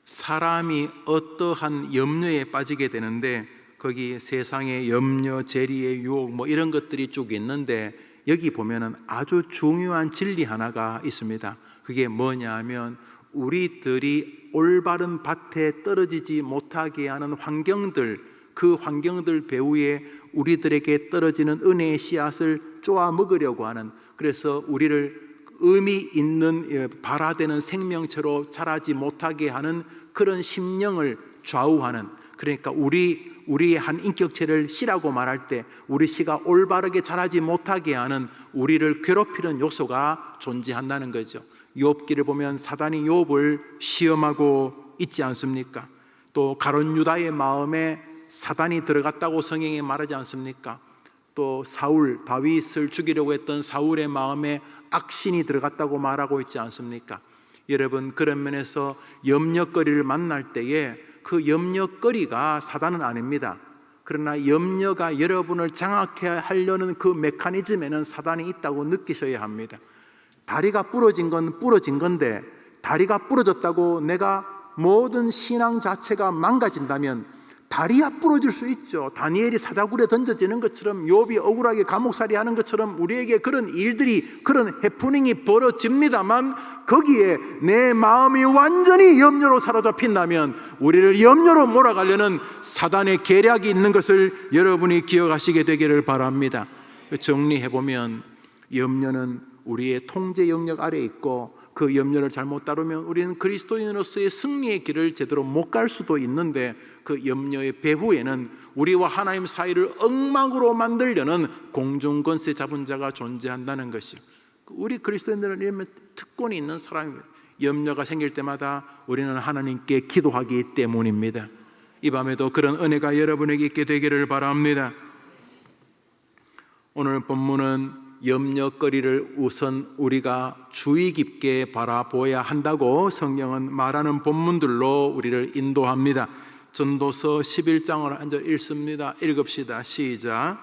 사람이 어떠한 염려에 빠지게 되는데, 거기 세상의 염려, 재리의 유혹 뭐 이런 것들이 쭉 있는데, 여기 보면은 아주 중요한 진리 하나가 있습니다. 그게 뭐냐 하면, 우리들이 올바른 밭에 떨어지지 못하게 하는 환경들, 그 환경들 배후에 우리들에게 떨어지는 은혜의 씨앗을 쪼아 먹으려고 하는, 그래서 우리를 의미 있는 발화되는 생명체로 자라지 못하게 하는 그런 심령을 좌우하는, 그러니까 우리의 한 인격체를 씨라고 말할 때 우리 씨가 올바르게 자라지 못하게 하는, 우리를 괴롭히는 요소가 존재한다는 거죠. 욥기를 보면 사단이 욥을 시험하고 있지 않습니까? 또 가룟 유다의 마음에 사단이 들어갔다고 성경에 말하지 않습니까? 또 사울, 다윗을 죽이려고 했던 사울의 마음에 악신이 들어갔다고 말하고 있지 않습니까? 여러분, 그런 면에서 염려거리를 만날 때에 그 염려거리가 사단은 아닙니다. 그러나 염려가 여러분을 장악해 하려는 그 메커니즘에는 사단이 있다고 느끼셔야 합니다. 다리가 부러진 건 부러진 건데, 다리가 부러졌다고 내가 모든 신앙 자체가 망가진다면 다리야 부러질 수 있죠. 다니엘이 사자굴에 던져지는 것처럼, 욥이 억울하게 감옥살이 하는 것처럼 우리에게 그런 일들이, 그런 해프닝이 벌어집니다만, 거기에 내 마음이 완전히 염려로 사로잡힌다면 우리를 염려로 몰아가려는 사단의 계략이 있는 것을 여러분이 기억하시게 되기를 바랍니다. 정리해보면, 염려는 우리의 통제 영역 아래에 있고, 그 염려를 잘못 다루면 우리는 그리스도인으로서의 승리의 길을 제대로 못 갈 수도 있는데, 그 염려의 배후에는 우리와 하나님 사이를 엉망으로 만들려는 공중권세 잡은 자가 존재한다는 것이요. 우리 그리스도인들은 이런 특권이 있는 사람입니다. 염려가 생길 때마다 우리는 하나님께 기도하기 때문입니다. 이 밤에도 그런 은혜가 여러분에게 있게 되기를 바랍니다. 오늘 본문은 염려거리를 우선 우리가 주의 깊게 바라보아야 한다고 성경은 말하는 본문들로 우리를 인도합니다. 전도서 11장을 한 절 읽습니다. 읽읍시다. 시작.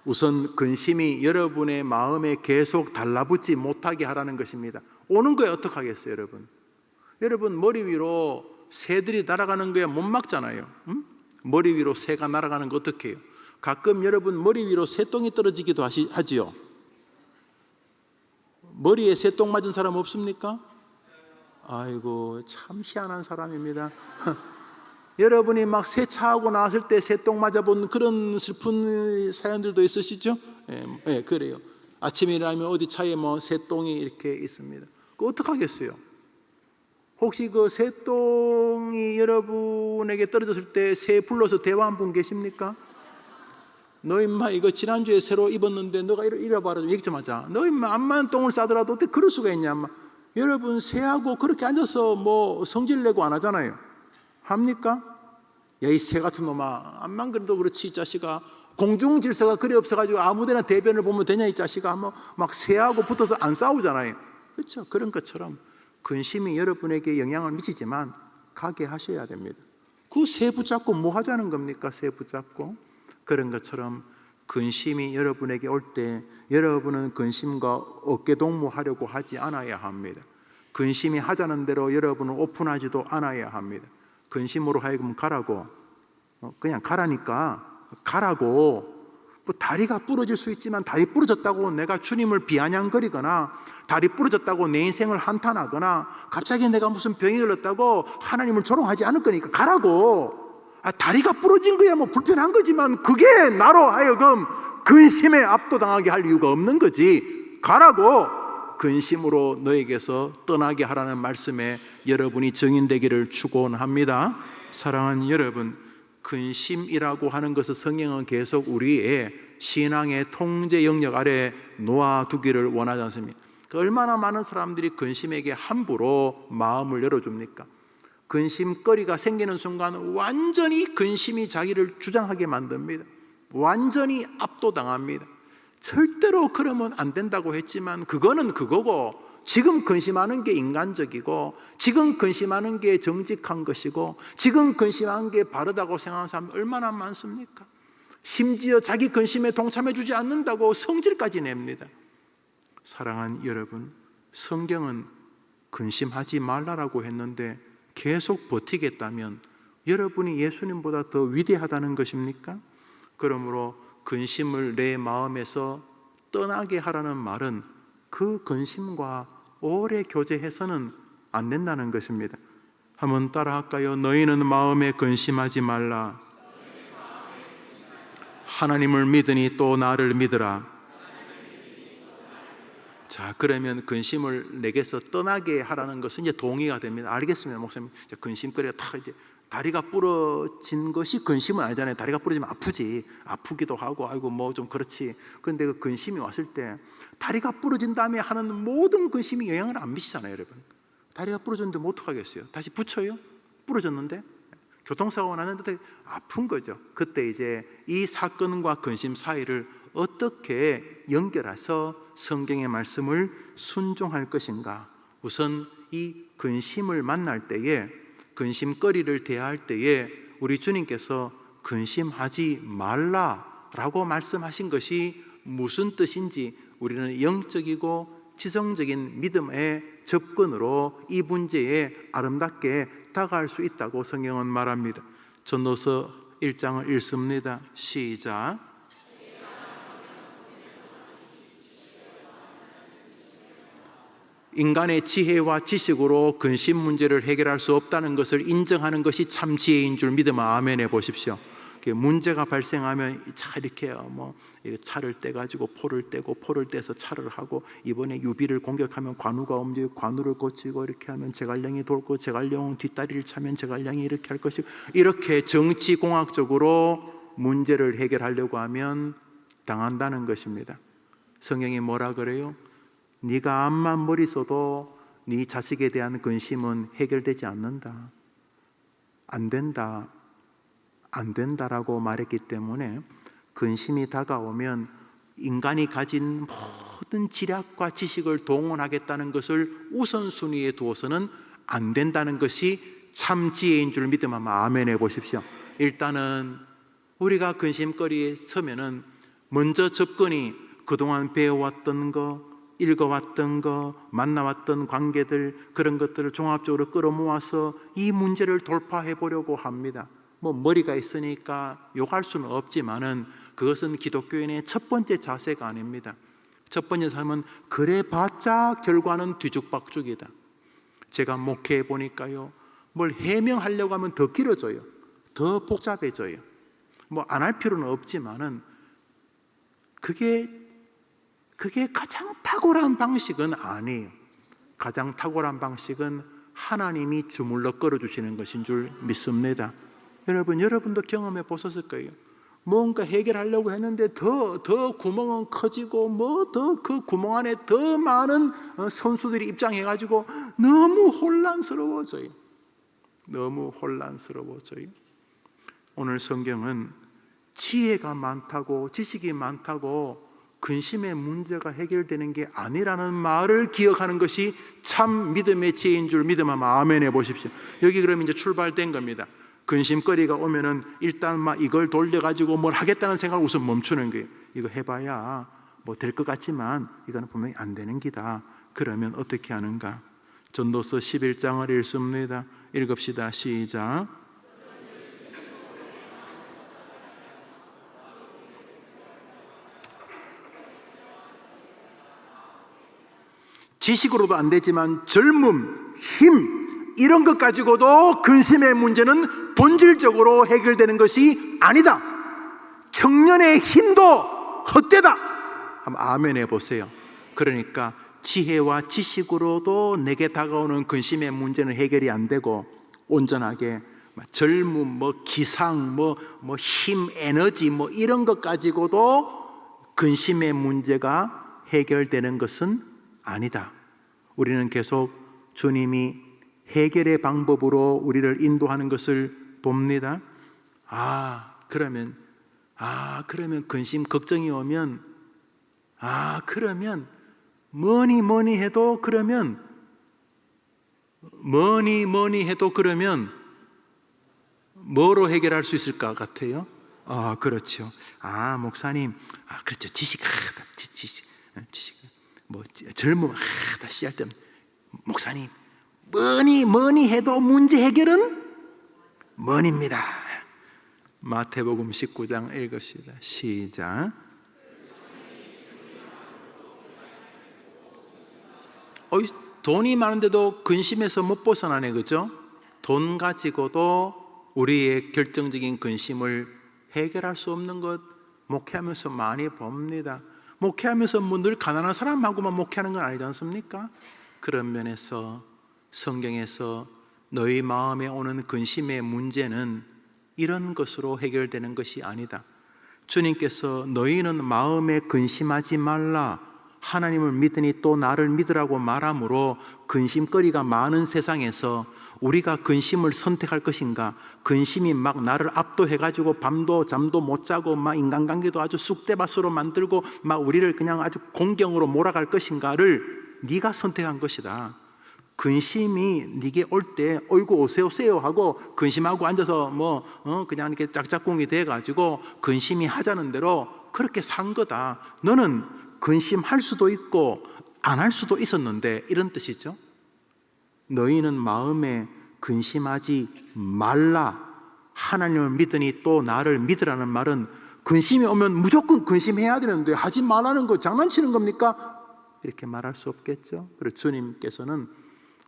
우선 근심이 여러분의 마음에 계속 달라붙지 못하게 하라는 것입니다. 오는 거에 어떡하겠어요, 여러분? 여러분 머리 위로 새들이 날아가는 거에 못 막잖아요. 머리 위로 새가 날아가는 거 어떻게 해요? 가끔 여러분 머리 위로 새똥이 떨어지기도 하지요. 머리에 새똥 맞은 사람 없습니까? 아이고, 참 희한한 사람입니다. 여러분이 막 세차하고 나왔을 때 새똥 맞아본 그런 슬픈 사연들도 있으시죠? 예, 그래요. 아침에 일어나면 어디 차에 뭐 새똥이 이렇게 있습니다. 그거 어떡하겠어요? 혹시 그 새똥이 여러분에게 떨어졌을 때 새 불러서 대화 한 분 계십니까? 너 임마 이거 지난주에 새로 입었는데 너가 잃어봐라, 얘기 좀 하자. 너 임마 암만 똥을 싸더라도 어떻게 그럴 수가 있냐. 임마. 여러분 새하고 그렇게 앉아서 뭐 성질 내고 안 하잖아요. 합니까? 야, 이 새 같은 놈아, 암만 그래도 그렇지 이 자식아. 공중 질서가 그리 없어가지고 아무데나 대변을 보면 되냐 이 자식아. 뭐 막 새하고 붙어서 안 싸우잖아요. 그렇죠? 그런 것처럼 근심이 여러분에게 영향을 미치지만 가게 하셔야 됩니다. 그 새 붙잡고 뭐 하자는 겁니까? 새 붙잡고. 그런 것처럼 근심이 여러분에게 올 때 여러분은 근심과 어깨동무하려고 하지 않아야 합니다. 근심이 하자는 대로 여러분은 오픈하지도 않아야 합니다. 근심으로 하여금 가라고, 그냥 가라니까 가라고. 뭐 다리가 부러질 수 있지만 다리 부러졌다고 내가 주님을 비아냥거리거나 다리 부러졌다고 내 인생을 한탄하거나 갑자기 내가 무슨 병이 걸렸다고 하나님을 조롱하지 않을 거니까 가라고. 다리가 부러진 거야 뭐 불편한 거지만 그게 나로 하여금 근심에 압도당하게 할 이유가 없는 거지. 가라고. 근심으로 너에게서 떠나게 하라는 말씀에 여러분이 증인되기를 축원합니다. 사랑하는 여러분, 근심이라고 하는 것을 성경은 계속 우리의 신앙의 통제 영역 아래 놓아두기를 원하지 않습니까? 얼마나 많은 사람들이 근심에게 함부로 마음을 열어줍니까? 근심거리가 생기는 순간 완전히 근심이 자기를 주장하게 만듭니다. 완전히 압도당합니다. 절대로 그러면 안 된다고 했지만 그거는 그거고, 지금 근심하는 게 인간적이고, 지금 근심하는 게 정직한 것이고, 지금 근심하는 게 바르다고 생각하는 사람 얼마나 많습니까? 심지어 자기 근심에 동참해 주지 않는다고 성질까지 냅니다. 사랑하는 여러분, 성경은 근심하지 말라라고 했는데 계속 버티겠다면 여러분이 예수님보다 더 위대하다는 것입니까? 그러므로 근심을 내 마음에서 떠나게 하라는 말은 그 근심과 오래 교제해서는 안 된다는 것입니다. 한번 따라할까요? 너희는 마음에 근심하지 말라. 하나님을 믿으니 또 나를 믿으라. 자, 그러면 근심을 내게서 떠나게 하라는 것은 이제 동의가 됩니다. 알겠습니다, 목사님. 근심거리가 다 이제 다리가 부러진 것이 근심은 아니잖아요. 다리가 부러지면 아프지. 아프기도 하고, 아이고 뭐 좀 그렇지. 그런데 그 근심이 왔을 때 다리가 부러진 다음에 하는 모든 근심이 영향을 안 미치잖아요, 여러분. 다리가 부러졌는데 뭐 어떡하겠어요? 다시 붙여요? 부러졌는데? 교통사고가 났는데 아픈 거죠. 그때 이제 이 사건과 근심 사이를 어떻게 연결해서 성경의 말씀을 순종할 것인가? 우선 이 근심을 만날 때에, 근심거리를 대할 때에 우리 주님께서 근심하지 말라라고 말씀하신 것이 무슨 뜻인지 우리는 영적이고 지성적인 믿음의 접근으로 이 문제에 아름답게 다가갈 수 있다고 성경은 말합니다. 전도서 1장을 읽습니다. 시작. 인간의 지혜와 지식으로 근심 문제를 해결할 수 없다는 것을 인정하는 것이 참 지혜인 줄 믿으면 아멘 해보십시오. 문제가 발생하면 차 이렇게 뭐 차를 떼가지고 포를 떼고, 포를 떼서 차를 하고, 이번에 유비를 공격하면 관우가 움직이고 관우를 고치고, 이렇게 하면 제갈량이 돌고 제갈량 뒷다리를 차면 제갈량이 이렇게 할 것이고, 이렇게 정치공학적으로 문제를 해결하려고 하면 당한다는 것입니다. 성경이 뭐라 그래요? 네가 암만 머리 써도 네 자식에 대한 근심은 해결되지 않는다. 안 된다. 안 된다라고 말했기 때문에 근심이 다가오면 인간이 가진 모든 지략과 지식을 동원하겠다는 것을 우선순위에 두어서는 안 된다는 것이 참 지혜인 줄 믿으면 아멘 해보십시오. 일단은 우리가 근심거리에 서면은 먼저 접근이 그동안 배워왔던 거, 읽어왔던 거, 만나왔던 관계들, 그런 것들을 종합적으로 끌어모아서 이 문제를 돌파해 보려고 합니다. 뭐 머리가 있으니까 욕할 수는 없지만은 그것은 기독교인의 첫 번째 자세가 아닙니다. 첫 번째 삶은 그래봤자 결과는 뒤죽박죽이다. 제가 목회해 보니까요, 뭘 해명하려고 하면 더 길어져요. 더 복잡해져요. 뭐 안 할 필요는 없지만은 그게 가장 탁월한 방식은 아니에요. 가장 탁월한 방식은 하나님이 주물러 끌어주시는 것인 줄 믿습니다. 여러분도 경험해 보셨을 거예요. 뭔가 해결하려고 했는데 더 구멍은 커지고, 뭐 더 그 구멍 안에 더 많은 선수들이 입장해가지고 너무 혼란스러워져요. 너무 혼란스러워져요. 오늘 성경은 지혜가 많다고, 지식이 많다고 근심의 문제가 해결되는 게 아니라는 말을 기억하는 것이 참 믿음의 지혜인 줄 믿으면 아멘 해보십시오. 여기 그러면 이제 출발된 겁니다. 근심거리가 오면은 일단 막 이걸 돌려가지고 뭘 하겠다는 생각을 우선 멈추는 거예요. 이거 해봐야 뭐 될 것 같지만 이거는 분명히 안 되는 기다. 그러면 어떻게 하는가? 전도서 11장을 읽습니다. 읽읍시다. 시작. 지식으로도 안 되지만 젊음, 힘, 이런 것 가지고도 근심의 문제는 본질적으로 해결되는 것이 아니다. 청년의 힘도 헛되다. 한번 아멘 해보세요. 그러니까 지혜와 지식으로도 내게 다가오는 근심의 문제는 해결이 안 되고, 온전하게 젊음, 뭐 기상, 뭐 힘, 에너지, 뭐 이런 것 가지고도 근심의 문제가 해결되는 것은 아니다. 우리는 계속 주님이 해결의 방법으로 우리를 인도하는 것을 봅니다. 그러면 근심 걱정이 오면 그러면 뭐니 해도 그러면 뭐로 해결할 수 있을 것 같아요? 그렇죠. 목사님, 그렇죠. 지식, 뭐 젊음, 다 씨할 때 목사님, 뭐니 해도 문제 해결은 뭐니입니다. 마태복음 19장 읽읍시다. 시작. 돈이 많은데도 근심에서 못 벗어나네, 그죠? 돈 가지고도 우리의 결정적인 근심을 해결할 수 없는 것 목회하면서 많이 봅니다. 목회하면서 뭐 늘 가난한 사람하고만 목회하는 건 아니지 않습니까? 그런 면에서 성경에서 너희 마음에 오는 근심의 문제는 이런 것으로 해결되는 것이 아니다. 주님께서 너희는 마음에 근심하지 말라, 하나님을 믿으니 또 나를 믿으라고 말함으로 근심거리가 많은 세상에서 우리가 근심을 선택할 것인가, 근심이 막 나를 압도해가지고 밤도 잠도 못 자고 막 인간관계도 아주 쑥대밭으로 만들고 막 우리를 그냥 아주 공경으로 몰아갈 것인가를 네가 선택한 것이다. 근심이 네게 올 때 어이구 오세요 하고 근심하고 앉아서 그냥 이렇게 짝짝꿍이 돼가지고 근심이 하자는 대로 그렇게 산 거다. 너는 근심할 수도 있고 안 할 수도 있었는데, 이런 뜻이죠. 너희는 마음에 근심하지 말라, 하나님을 믿으니 또 나를 믿으라는 말은 근심이 오면 무조건 근심해야 되는데 하지 말라는 거 장난치는 겁니까? 이렇게 말할 수 없겠죠. 그래서 주님께서는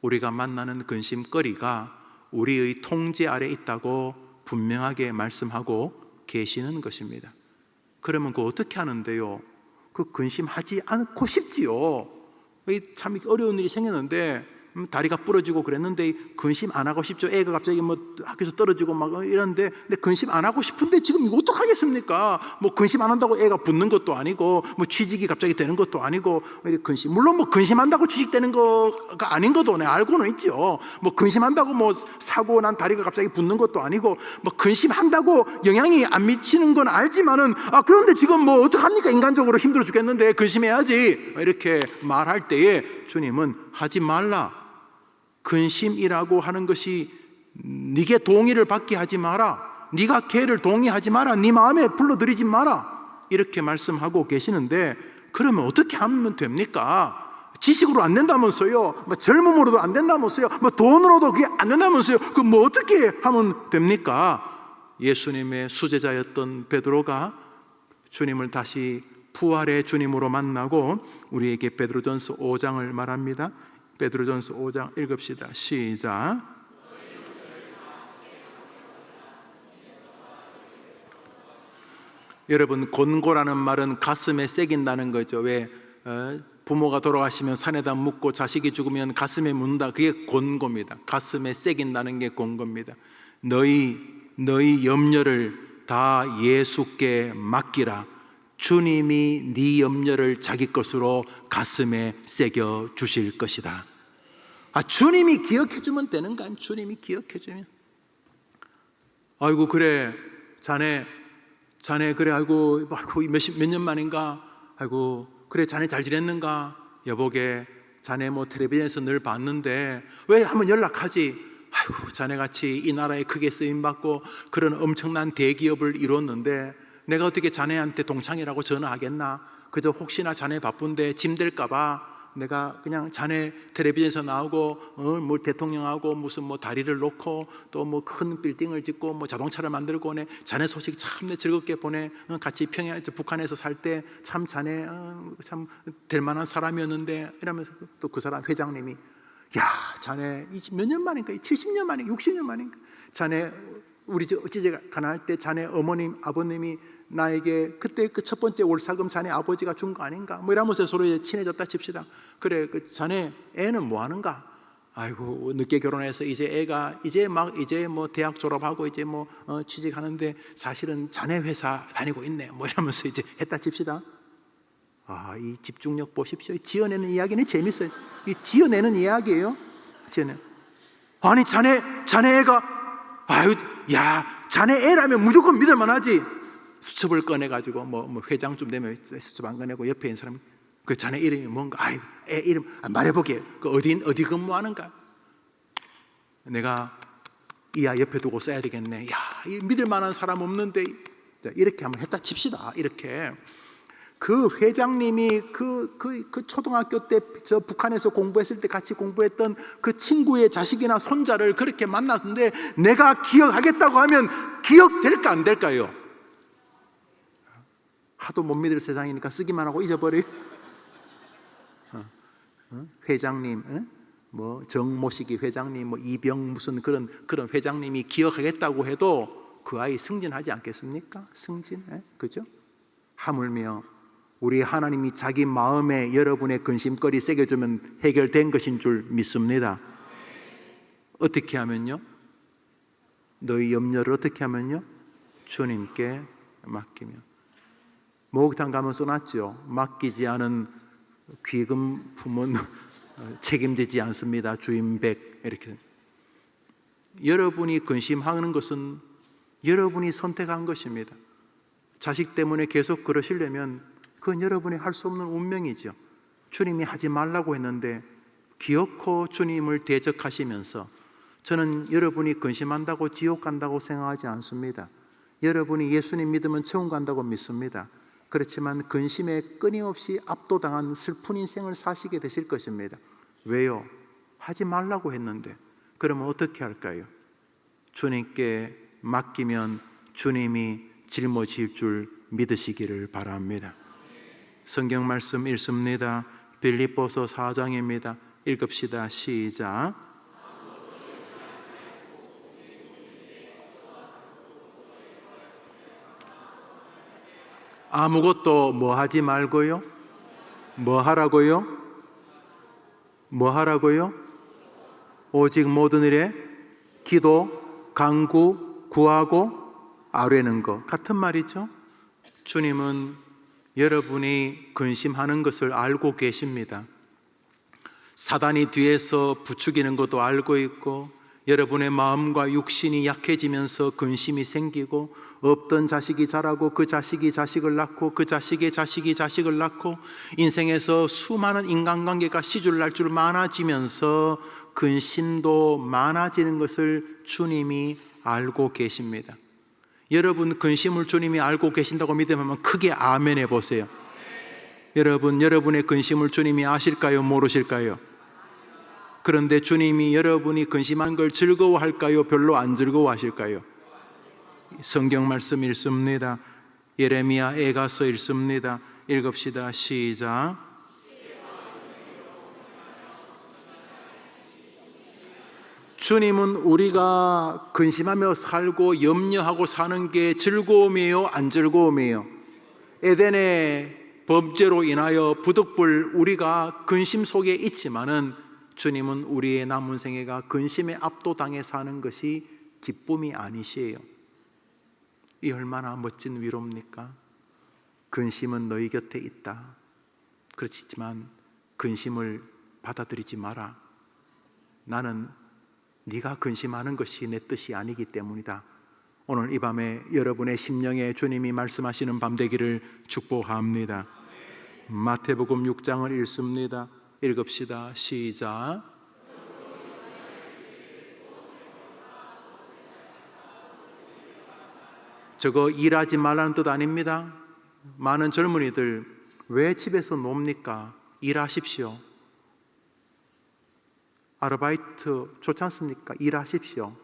우리가 만나는 근심거리가 우리의 통제 아래 있다고 분명하게 말씀하고 계시는 것입니다. 그러면 그거 어떻게 하는데요? 그 근심하지 않고 싶지요. 참 어려운 일이 생겼는데 다리가 부러지고 그랬는데 근심 안 하고 싶죠. 애가 갑자기 학교에서 떨어지고 막 이러는데, 근데 근심 안 하고 싶은데 지금 이거 어떡하겠습니까? 근심 안 한다고 애가 붙는 것도 아니고 취직이 갑자기 되는 것도 아니고 근심, 물론 근심한다고 취직되는 거가 아닌 것도 내 알고는 있죠. 근심한다고 사고 난 다리가 갑자기 붙는 것도 아니고 근심한다고 영향이 안 미치는 건 알지만은 그런데 지금 어떡합니까? 인간적으로 힘들어 죽겠는데 근심해야지, 이렇게 말할 때에 주님은 하지 말라. 근심이라고 하는 것이 네게 동의를 받게 하지 마라, 네가 걔를 동의하지 마라, 네 마음에 불러들이지 마라, 이렇게 말씀하고 계시는데, 그러면 어떻게 하면 됩니까? 지식으로 안 된다면서요, 젊음으로도 안 된다면서요, 돈으로도 그게 안 된다면서요. 어떻게 하면 됩니까? 예수님의 수제자였던 베드로가 주님을 다시 부활의 주님으로 만나고 우리에게 베드로전서 5장을 말합니다. 베드로전서 5장 읽읍시다. 시작. 여러분, 곤고라는 말은 가슴에 새긴다는 거죠. 왜 부모가 돌아가시면 산에다 묻고 자식이 죽으면 가슴에 묻는다. 그게 곤고입니다. 가슴에 새긴다는 게 곤고입니다. 너희 염려를 다 예수께 맡기라. 주님이 네 염려를 자기 것으로 가슴에 새겨 주실 것이다. 주님이 기억해 주면 되는 거 아니에요? 주님이 기억해 주면. 아이고 그래 자네 그래 아이고 몇 년 만인가, 아이고 그래 자네 잘 지냈는가, 여보게 자네 텔레비전에서 늘 봤는데 왜 한번 연락하지? 아이고 자네같이 이 나라에 크게 쓰임받고 그런 엄청난 대기업을 이뤘는데 내가 어떻게 자네한테 동창이라고 전화하겠나? 그저 혹시나 자네 바쁜데 짐 될까봐 내가 그냥 자네 텔레비전에서 나오고 대통령하고 무슨 다리를 놓고 또 큰 빌딩을 짓고 자동차를 만들고 자네 소식 참 즐겁게 보내. 같이 평양 북한에서 살 때 참 자네 참 될 만한 사람이었는데, 이러면서 또 그 사람 회장님이 야 자네 몇 년 만인가, 70년 만인가 60년 만인가, 자네 우리 어찌제 가난할 때 자네 어머님 아버님이 나에게 그때 그 첫 번째 월사금 자네 아버지가 준 거 아닌가, 이러면서 서로 친해졌다 칩시다. 그래 그 자네 애는 뭐 하는가? 아이고 늦게 결혼해서 이제 애가 이제 대학 졸업하고 이제 취직하는데 사실은 자네 회사 다니고 있네, 이러면서 이제 했다 칩시다. 이 집중력 보십시오. 지어내는 이야기는 재밌어요. 이 지어내는 이야기예요. 지어내. 아니 자네 애가 아유 야 자네 애라면 무조건 믿을만하지. 수첩을 꺼내가지고 뭐 회장쯤 되면 수첩 안 꺼내고 옆에 있는 사람이 그 자네 이름이 뭔가 아유 애 이름 말해보게. 그 어디 근무하는가? 내가 이야 옆에 두고 써야 되겠네. 야, 이 믿을 만한 사람 없는데. 자, 이렇게 한번 했다 칩시다. 이렇게 그 회장님이 그 초등학교 때 저 북한에서 공부했을 때 같이 공부했던 그 친구의 자식이나 손자를 그렇게 만났는데 내가 기억하겠다고 하면 기억될까 안 될까요? 하도 못 믿을 세상이니까 쓰기만 하고 잊어버려요. 회장님, 뭐 정모시기 회장님, 뭐 이병 무슨 그런 회장님이 기억하겠다고 해도 그 아이 승진하지 않겠습니까? 승진, 그죠? 하물며 우리 하나님이 자기 마음에 여러분의 근심거리 새겨주면 해결된 것인 줄 믿습니다. 어떻게 하면요? 너희 염려를 어떻게 하면요? 주님께 맡기며. 목욕탕 가면 써놨죠. 맡기지 않은 귀금품은 책임지지 않습니다. 주인백. 이렇게. 여러분이 근심하는 것은 여러분이 선택한 것입니다. 자식 때문에 계속 그러시려면 그건 여러분이 할 수 없는 운명이죠. 주님이 하지 말라고 했는데 기어코 주님을 대적하시면서 저는 여러분이 근심한다고 지옥 간다고 생각하지 않습니다. 여러분이 예수님 믿으면 천국 간다고 믿습니다. 그렇지만 근심에 끊임없이 압도당한 슬픈 인생을 사시게 되실 것입니다. 왜요? 하지 말라고 했는데. 그러면 어떻게 할까요? 주님께 맡기면 주님이 짊어질 줄 믿으시기를 바랍니다. 성경 말씀 읽습니다. 빌립보서 4장입니다. 읽읍시다. 시작. 아무것도 뭐 하지 말고요? 뭐 하라고요? 뭐 하라고요? 오직 모든 일에 기도, 간구, 구하고 아뢰는 것. 같은 말이죠. 주님은 여러분이 근심하는 것을 알고 계십니다. 사단이 뒤에서 부추기는 것도 알고 있고 여러분의 마음과 육신이 약해지면서 근심이 생기고 없던 자식이 자라고 그 자식이 자식을 낳고 그 자식의 자식이 자식을 낳고 인생에서 수많은 인간관계가 시줄날 줄 많아지면서 근심도 많아지는 것을 주님이 알고 계십니다. 여러분 근심을 주님이 알고 계신다고 믿으면 크게 아멘 해보세요. 여러분의 근심을 주님이 아실까요? 모르실까요? 그런데 주님이 여러분이 근심한 걸 즐거워할까요? 별로 안 즐거워하실까요? 성경 말씀 읽습니다. 예레미야 에가서 읽습니다. 읽읍시다. 시작. 주님은 우리가 근심하며 살고 염려하고 사는 게 즐거움이에요? 안 즐거움이에요? 에덴의 범죄로 인하여 부득불 우리가 근심 속에 있지만은 주님은 우리의 남은 생애가 근심에 압도당해 사는 것이 기쁨이 아니시에요. 이 얼마나 멋진 위로입니까? 근심은 너희 곁에 있다. 그렇지만 근심을 받아들이지 마라. 나는 네가 근심하는 것이 내 뜻이 아니기 때문이다. 오늘 이 밤에 여러분의 심령에 주님이 말씀하시는 밤 되기를 축복합니다. 마태복음 6장을 읽습니다. 읽읍시다. 시작. 저거 일하지 말라는 뜻 아닙니다. 많은 젊은이들 왜 집에서 놉니까? 일하십시오. 아르바이트 좋지 않습니까? 일하십시오.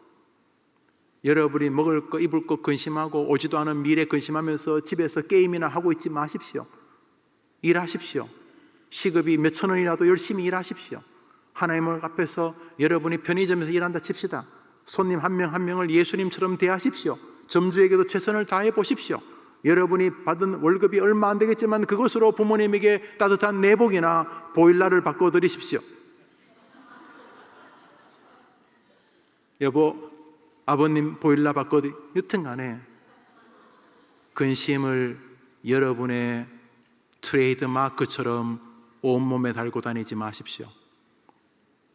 여러분이 먹을 거 입을 거 근심하고 오지도 않은 미래 근심하면서 집에서 게임이나 하고 있지 마십시오. 일하십시오. 시급이 몇천 원이라도 열심히 일하십시오. 하나님 앞에서 여러분이 편의점에서 일한다 칩시다. 손님 한 명 한 명을 예수님처럼 대하십시오. 점주에게도 최선을 다해 보십시오. 여러분이 받은 월급이 얼마 안 되겠지만 그것으로 부모님에게 따뜻한 내복이나 보일러를 바꿔드리십시오. 여보, 아버님 보일러 바꿔드리. 여튼간에 근심을 여러분의 트레이드 마크처럼 온몸에 달고 다니지 마십시오.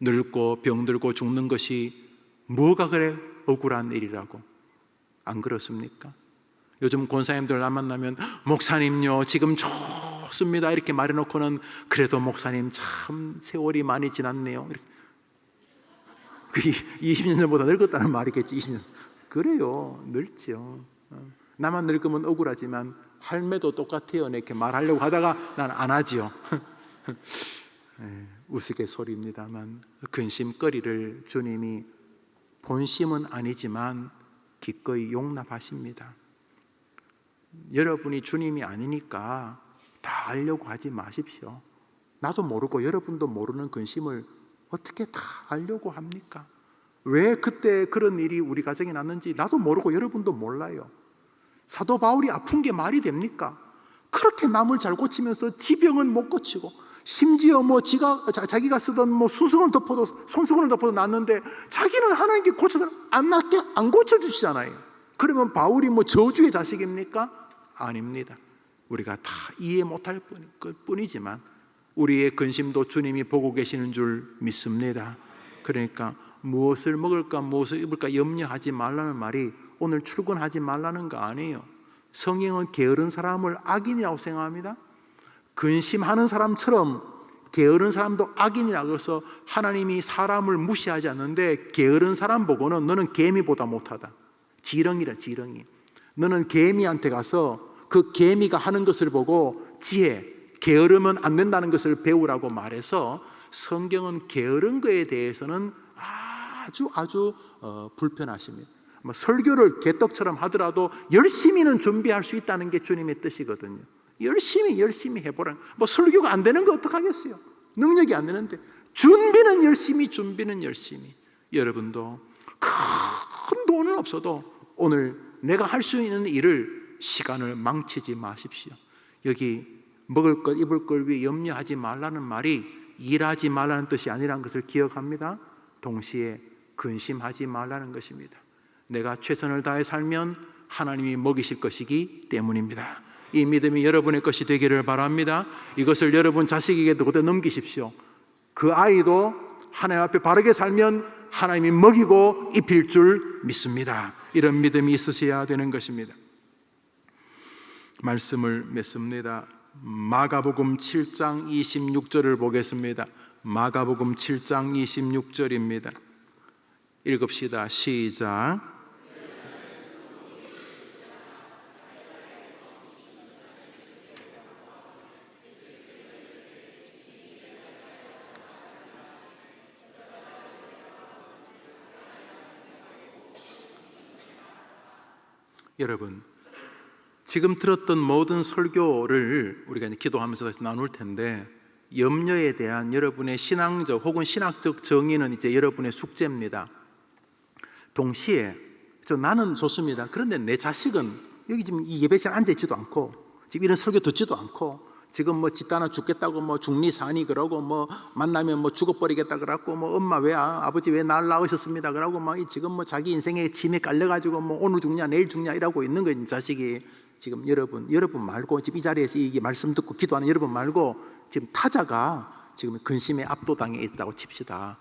늙고 병들고 죽는 것이 뭐가 그래 억울한 일이라고? 안 그렇습니까? 요즘 권사님들 나 만나면 목사님요 지금 좋습니다 이렇게 말해놓고는 그래도 목사님 참 세월이 많이 지났네요. 그 20년 전보다 늙었다는 말이겠지. 20년 그래요, 늙죠. 나만 늙으면 억울하지만 할매도 똑같아요. 이렇게 말하려고 하다가 난 안 하지요. 우스갯소리입니다만 근심거리를 주님이 본심은 아니지만 기꺼이 용납하십니다. 여러분이 주님이 아니니까 다 알려고 하지 마십시오. 나도 모르고 여러분도 모르는 근심을 어떻게 다 알려고 합니까? 왜 그때 그런 일이 우리 가정에 났는지 나도 모르고 여러분도 몰라요. 사도 바울이 아픈 게 말이 됩니까? 그렇게 남을 잘 고치면서 지병은 못 고치고 심지어 자기가 쓰던 수승을 덮어도 손수건을 덮어도 낫는데 자기는 하나님께 고쳐도 안 낫게 안 고쳐주시잖아요. 그러면 바울이 저주의 자식입니까? 아닙니다. 우리가 다 이해 못할 뿐이지만 우리의 근심도 주님이 보고 계시는 줄 믿습니다. 그러니까 무엇을 먹을까 무엇을 입을까 염려하지 말라는 말이 오늘 출근하지 말라는 거 아니에요. 성경은 게으른 사람을 악인이라고 생각합니다. 근심하는 사람처럼 게으른 사람도 악인이라고 해서 하나님이 사람을 무시하지 않는데 게으른 사람 보고는 너는 개미보다 못하다. 지렁이라 지렁이. 너는 개미한테 가서 그 개미가 하는 것을 보고 지혜, 게으르면 안 된다는 것을 배우라고 말해서 성경은 게으른 거에 대해서는 아주 불편하십니다. 설교를 개떡처럼 하더라도 열심히는 준비할 수 있다는 게 주님의 뜻이거든요. 열심히 해보라. 설교가 안 되는 거 어떡하겠어요? 능력이 안 되는데 준비는 열심히. 여러분도 큰 돈은 없어도 오늘 내가 할 수 있는 일을 시간을 망치지 마십시오. 여기 먹을 것 입을 걸 위해 염려하지 말라는 말이 일하지 말라는 뜻이 아니라는 것을 기억합니다. 동시에 근심하지 말라는 것입니다. 내가 최선을 다해 살면 하나님이 먹이실 것이기 때문입니다. 이 믿음이 여러분의 것이 되기를 바랍니다. 이것을 여러분 자식에게도 그대로 넘기십시오. 그 아이도 하나님 앞에 바르게 살면 하나님이 먹이고 입힐 줄 믿습니다. 이런 믿음이 있으셔야 되는 것입니다. 말씀을 맺습니다. 마가복음 7장 26절을 보겠습니다. 마가복음 7장 26절입니다. 읽읍시다. 시작. 여러분, 지금 들었던 모든 설교를 우리가 이제 기도하면서 다시 나눌 텐데 염려에 대한 여러분의 신앙적 혹은 신학적 정의는 이제 여러분의 숙제입니다. 동시에 나는 좋습니다. 그런데 내 자식은 여기 지금 이 예배실에 앉아있지도 않고 지금 이런 설교 듣지도 않고 지금 집다나 죽겠다고 중리사니 그러고 만나면 죽어버리겠다 그러고 엄마 왜 아버지 왜 날 낳으셨습니다 그러고 지금 자기 인생에 짐에 깔려가지고 오늘 죽냐 내일 죽냐 이러고 있는 거예요. 자식이 지금 여러분 말고 지금 이 자리에서 이 말씀 듣고 기도하는 여러분 말고 지금 타자가 지금 근심에 압도당해 있다고 칩시다.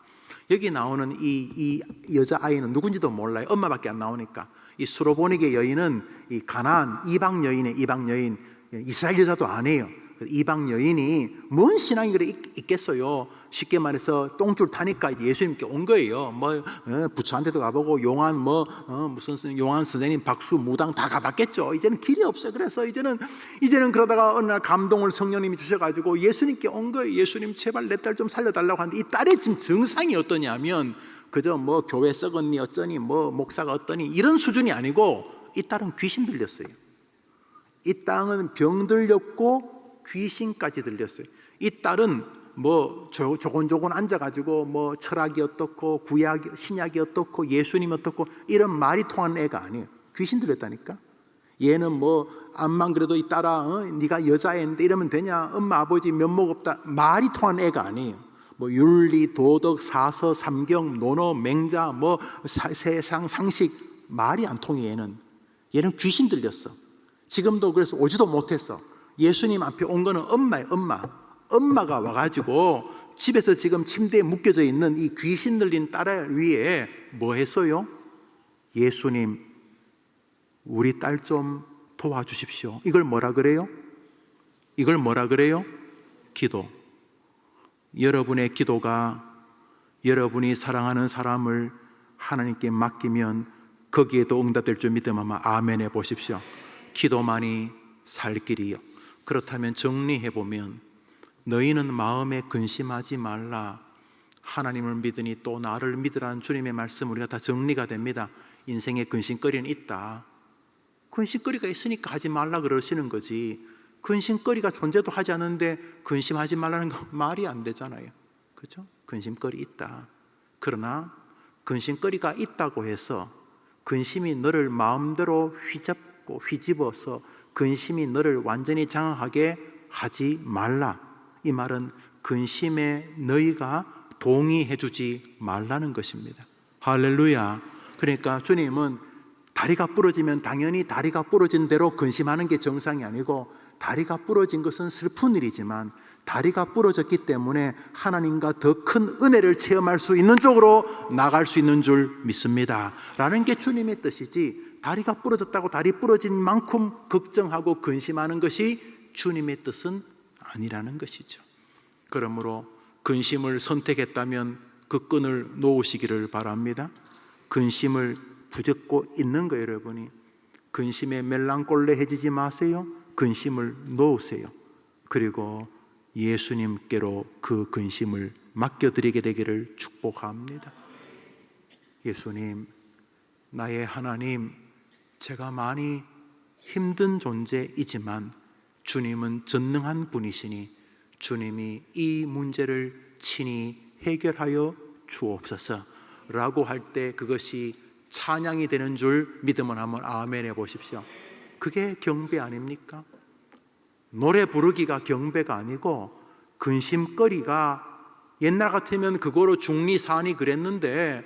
여기 나오는 이 여자아이는 누군지도 몰라요. 엄마밖에 안 나오니까. 이 수로보니게 여인은 이 가나안 이방 여인의 이방 여인, 이스라엘 여자도 아니에요. 이방 여인이 뭔 신앙이 그래 있겠어요. 쉽게 말해서 똥줄 타니까 이제 예수님께 온 거예요. 부처한테도 가보고 용한 무슨 용한 선생님 박수 무당 다 가봤겠죠. 이제는 길이 없어요. 그래서 이제는 그러다가 어느 날 감동을 성령님이 주셔가지고 예수님께 온 거예요. 예수님 제발 내 딸 좀 살려달라고 하는데 이 딸의 지금 증상이 어떠냐면 그저 교회 썩었니 어쩌니 목사가 어떠니 이런 수준이 아니고 이 딸은 귀신 들렸어요. 이 땅은 병 들렸고 귀신까지 들렸어요. 이 딸은 조곤조곤 앉아가지고 철학이 어떻고 구약 신약이 어떻고 예수님이 어떻고 이런 말이 통하는 애가 아니에요. 귀신 들렸다니까. 얘는 암만 그래도 이 딸아 네가 여자애인데 이러면 되냐, 엄마 아버지 면목 없다, 말이 통하는 애가 아니에요. 윤리 도덕 사서 삼경 논어 맹자 세상 상식 말이 안 통해. 얘는 귀신 들렸어. 지금도 그래서 오지도 못했어. 예수님 앞에 온 거는 엄마예요. 엄마가 와가지고 집에서 지금 침대에 묶여져 있는 이 귀신 들린 딸 위에 뭐 했어요? 예수님, 우리 딸 좀 도와주십시오. 이걸 뭐라 그래요? 이걸 뭐라 그래요? 기도. 여러분의 기도가 여러분이 사랑하는 사람을 하나님께 맡기면 거기에도 응답될 줄 믿으면 아멘 해보십시오. 기도만이 살 길이요. 그렇다면 정리해보면 너희는 마음에 근심하지 말라. 하나님을 믿으니 또 나를 믿으라는 주님의 말씀 우리가 다 정리가 됩니다. 인생에 근심거리는 있다. 근심거리가 있으니까 하지 말라 그러시는 거지. 근심거리가 존재도 하지 않는데 근심하지 말라는 건 말이 안 되잖아요. 그렇죠? 근심거리 있다. 그러나 근심거리가 있다고 해서 근심이 너를 마음대로 휘잡고 휘집어서 근심이 너를 완전히 장악하게 하지 말라. 이 말은 근심에 너희가 동의해 주지 말라는 것입니다. 할렐루야. 그러니까 주님은 다리가 부러지면 당연히 다리가 부러진 대로 근심하는 게 정상이 아니고, 다리가 부러진 것은 슬픈 일이지만 다리가 부러졌기 때문에 하나님과 더 큰 은혜를 체험할 수 있는 쪽으로 나갈 수 있는 줄 믿습니다 라는 게 주님의 뜻이지, 다리가 부러졌다고 다리 부러진 만큼 걱정하고 근심하는 것이 주님의 뜻은 아니라는 것이죠. 그러므로 근심을 선택했다면 그 끈을 놓으시기를 바랍니다. 근심을 붙잡고 있는 거 여러분이 근심에 멜랑꼴레해지지 마세요. 근심을 놓으세요. 그리고 예수님께로 그 근심을 맡겨드리게 되기를 축복합니다. 예수님, 나의 하나님, 제가 많이 힘든 존재이지만 주님은 전능한 분이시니 주님이 이 문제를 친히 해결하여 주옵소서 라고 할 때 그것이 찬양이 되는 줄 믿으면 한번 아멘 해보십시오. 그게 경배 아닙니까? 노래 부르기가 경배가 아니고, 근심거리가 옛날 같으면 그거로 중리산이 그랬는데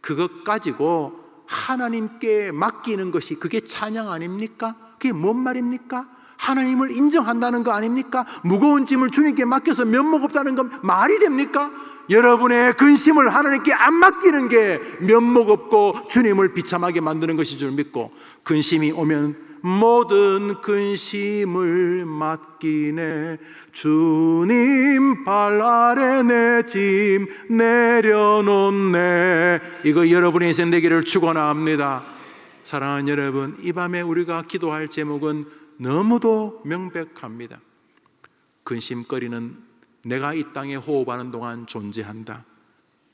그것 가지고 하나님께 맡기는 것이 그게 찬양 아닙니까? 그게 뭔 말입니까? 하나님을 인정한다는 거 아닙니까? 무거운 짐을 주님께 맡겨서 면목 없다는 건 말이 됩니까? 여러분의 근심을 하나님께 안 맡기는 게 면목 없고 주님을 비참하게 만드는 것인 줄 믿고, 근심이 오면 모든 근심을 맡기네, 주님 발 아래 내 짐 내려놓네. 이거 여러분의 인생 되기를 축원합니다. 사랑하는 여러분, 이 밤에 우리가 기도할 제목은 너무도 명백합니다. 근심거리는 내가 이 땅에 호흡하는 동안 존재한다.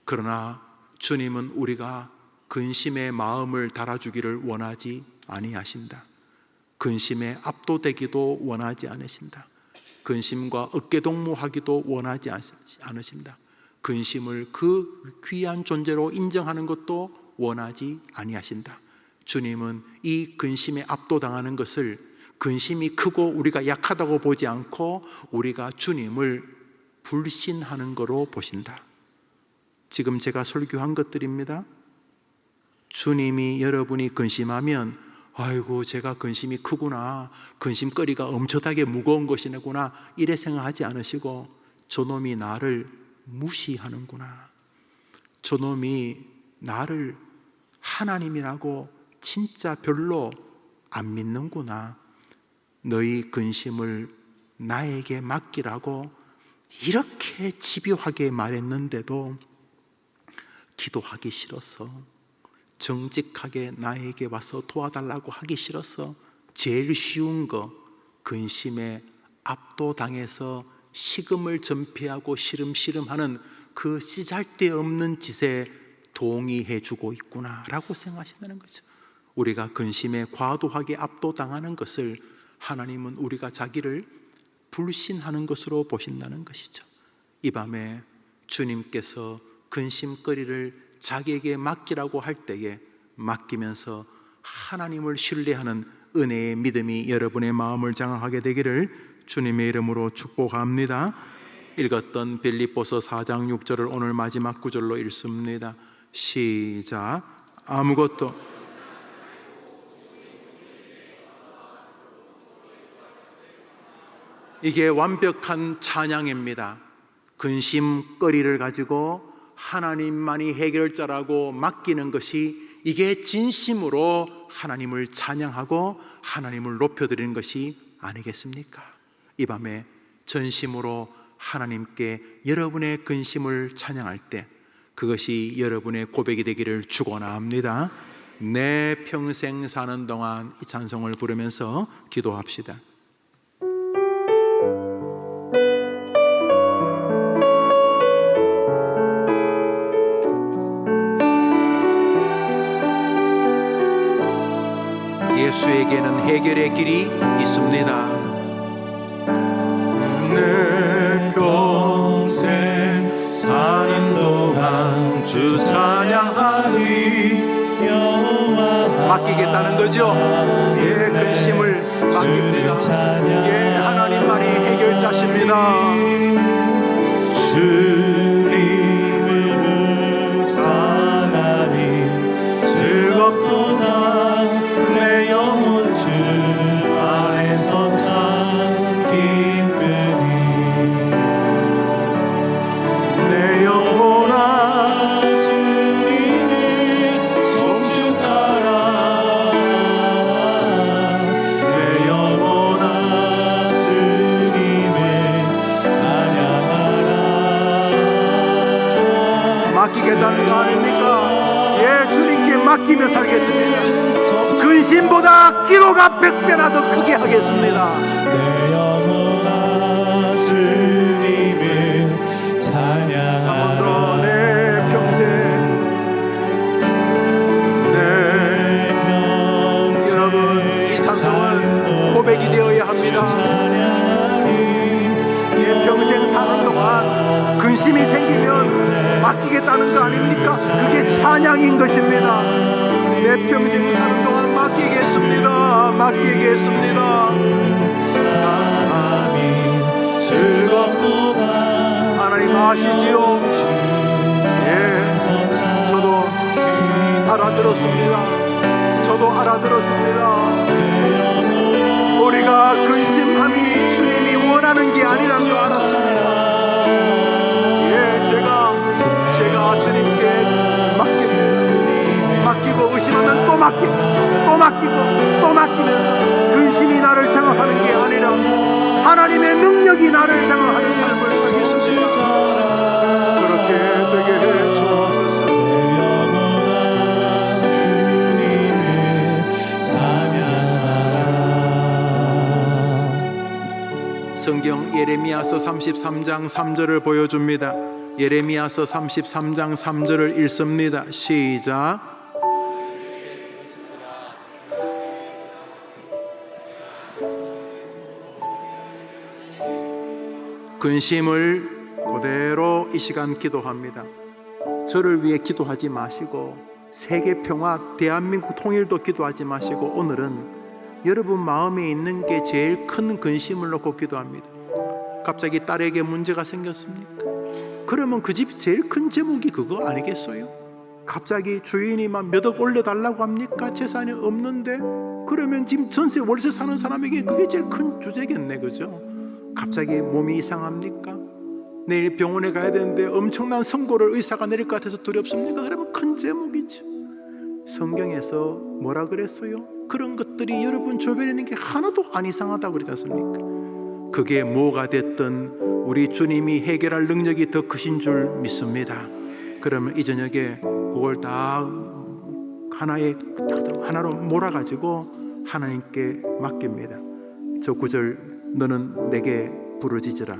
그러나 주님은 우리가 근심의 마음을 달아주기를 원하지 아니하신다. 근심에 압도되기도 원하지 않으신다. 근심과 어깨동무하기도 원하지 않으신다. 근심을 그 귀한 존재로 인정하는 것도 원하지 아니하신다. 주님은 이 근심에 압도당하는 것을, 근심이 크고 우리가 약하다고 보지 않고 우리가 주님을 불신하는 거로 보신다. 지금 제가 설교한 것들입니다. 주님이 여러분이 근심하면 아이고 제가 근심이 크구나, 근심거리가 엄청나게 무거운 것이구나 이래 생각하지 않으시고, 저놈이 나를 무시하는구나, 저놈이 나를 하나님이라고 진짜 별로 안 믿는구나, 너희 근심을 나에게 맡기라고 이렇게 집요하게 말했는데도 기도하기 싫어서, 정직하게 나에게 와서 도와달라고 하기 싫어서 제일 쉬운 거, 근심에 압도당해서 식음을 전폐하고 시름시름하는 그 쓰잘데없는 짓에 동의해주고 있구나라고 생각하신다는 거죠. 우리가 근심에 과도하게 압도당하는 것을 하나님은 우리가 자기를 불신하는 것으로 보신다는 것이죠. 이 밤에 주님께서 근심거리를 자기에게 맡기라고 할 때에 맡기면서 하나님을 신뢰하는 은혜의 믿음이 여러분의 마음을 장악하게 되기를 주님의 이름으로 축복합니다. 읽었던 빌립보서 4장 6절을 오늘 마지막 구절로 읽습니다. 시작. 아무것도 이게 완벽한 찬양입니다. 근심거리를 가지고 하나님만이 해결자라고 맡기는 것이, 이게 진심으로 하나님을 찬양하고 하나님을 높여드리는 것이 아니겠습니까? 이 밤에 전심으로 하나님께 여러분의 근심을 찬양할 때 그것이 여러분의 고백이 되기를 축원합니다. 내 평생 사는 동안 이 찬송을 부르면서 기도합시다. 예수에게는 해결의 길이 있습니다. 내 평생 사는 동안 주 찬양하리. 맡기겠다는 거죠. 예, 근심을 맡깁니다. 예, 하나님만이 해결자십니다. 주님을 묵상하니 즐겁도다. 내 영혼 주 안에서 참 기쁘니. 내 영혼아 주님을 송축하라. 내 영혼아 주님을 찬양하라. 맡기겠다는 거 아닙니까? 예, 주님께 맡기며 살겠습니다. 근심보다 기도가 100배나 더 크게 하겠습니다. 내 영혼아 주님을 찬양하라. 내 평생 여러분, 이 찬송은 고백이 되어야 합니다. 예, 평생 사는 동안 근심이 생기면 맡기겠다는 거 아닙니까? 그게 찬양인 것입니다. 내 평생 사는 동안 맡기겠습니다. 맡기겠습니다. 사람이 즐겁도다. 하나님 아시지요? 예, 저도 알아들었습니다. 저도 알아들었습니다. 우리가 근심함이 주님이 원하는 게 아니라는 거 알았습니다. 예, 제가 주님께 맡기고 의심하면 또 맡기고 또 맡기고 또 맡기면서 근심이 나를 장악하는 게 아니라 하나님의 능력이 나를 장악하는 삶을 살겠습니다. 그렇게 되게 해 주옵소서. 내 영혼아 주님을 찬양하라. 성경 예레미야서 33장 3절을 보여줍니다. 예레미야서 33장 3절을 읽습니다. 시작. 근심을 그대로 이 시간 기도합니다. 저를 위해 기도하지 마시고 세계 평화, 대한민국 통일도 기도하지 마시고 오늘은 여러분 마음에 있는 게 제일 큰 근심을 놓고 기도합니다. 갑자기 딸에게 문제가 생겼습니까? 그러면 그 집 제일 큰 제목이 그거 아니겠어요? 갑자기 주인이 막 몇 억 올려달라고 합니까? 재산이 없는데? 그러면 지금 전세 월세 사는 사람에게 그게 제일 큰 주제겠네, 그죠? 갑자기 몸이 이상합니까? 내일 병원에 가야 되는데 엄청난 선고를 의사가 내릴 것 같아서 두렵습니까? 그러면 큰 제목이죠. 성경에서 뭐라 그랬어요? 그런 것들이 여러분 주변에 있는 게 하나도 안 이상하다고 그러지 않습니까? 그게 뭐가 됐든 우리 주님이 해결할 능력이 더 크신 줄 믿습니다. 그러면 이 저녁에 그걸 다 하나로 몰아가지고 하나님께 맡깁니다. 저 구절, 너는 내게 부르짖으라.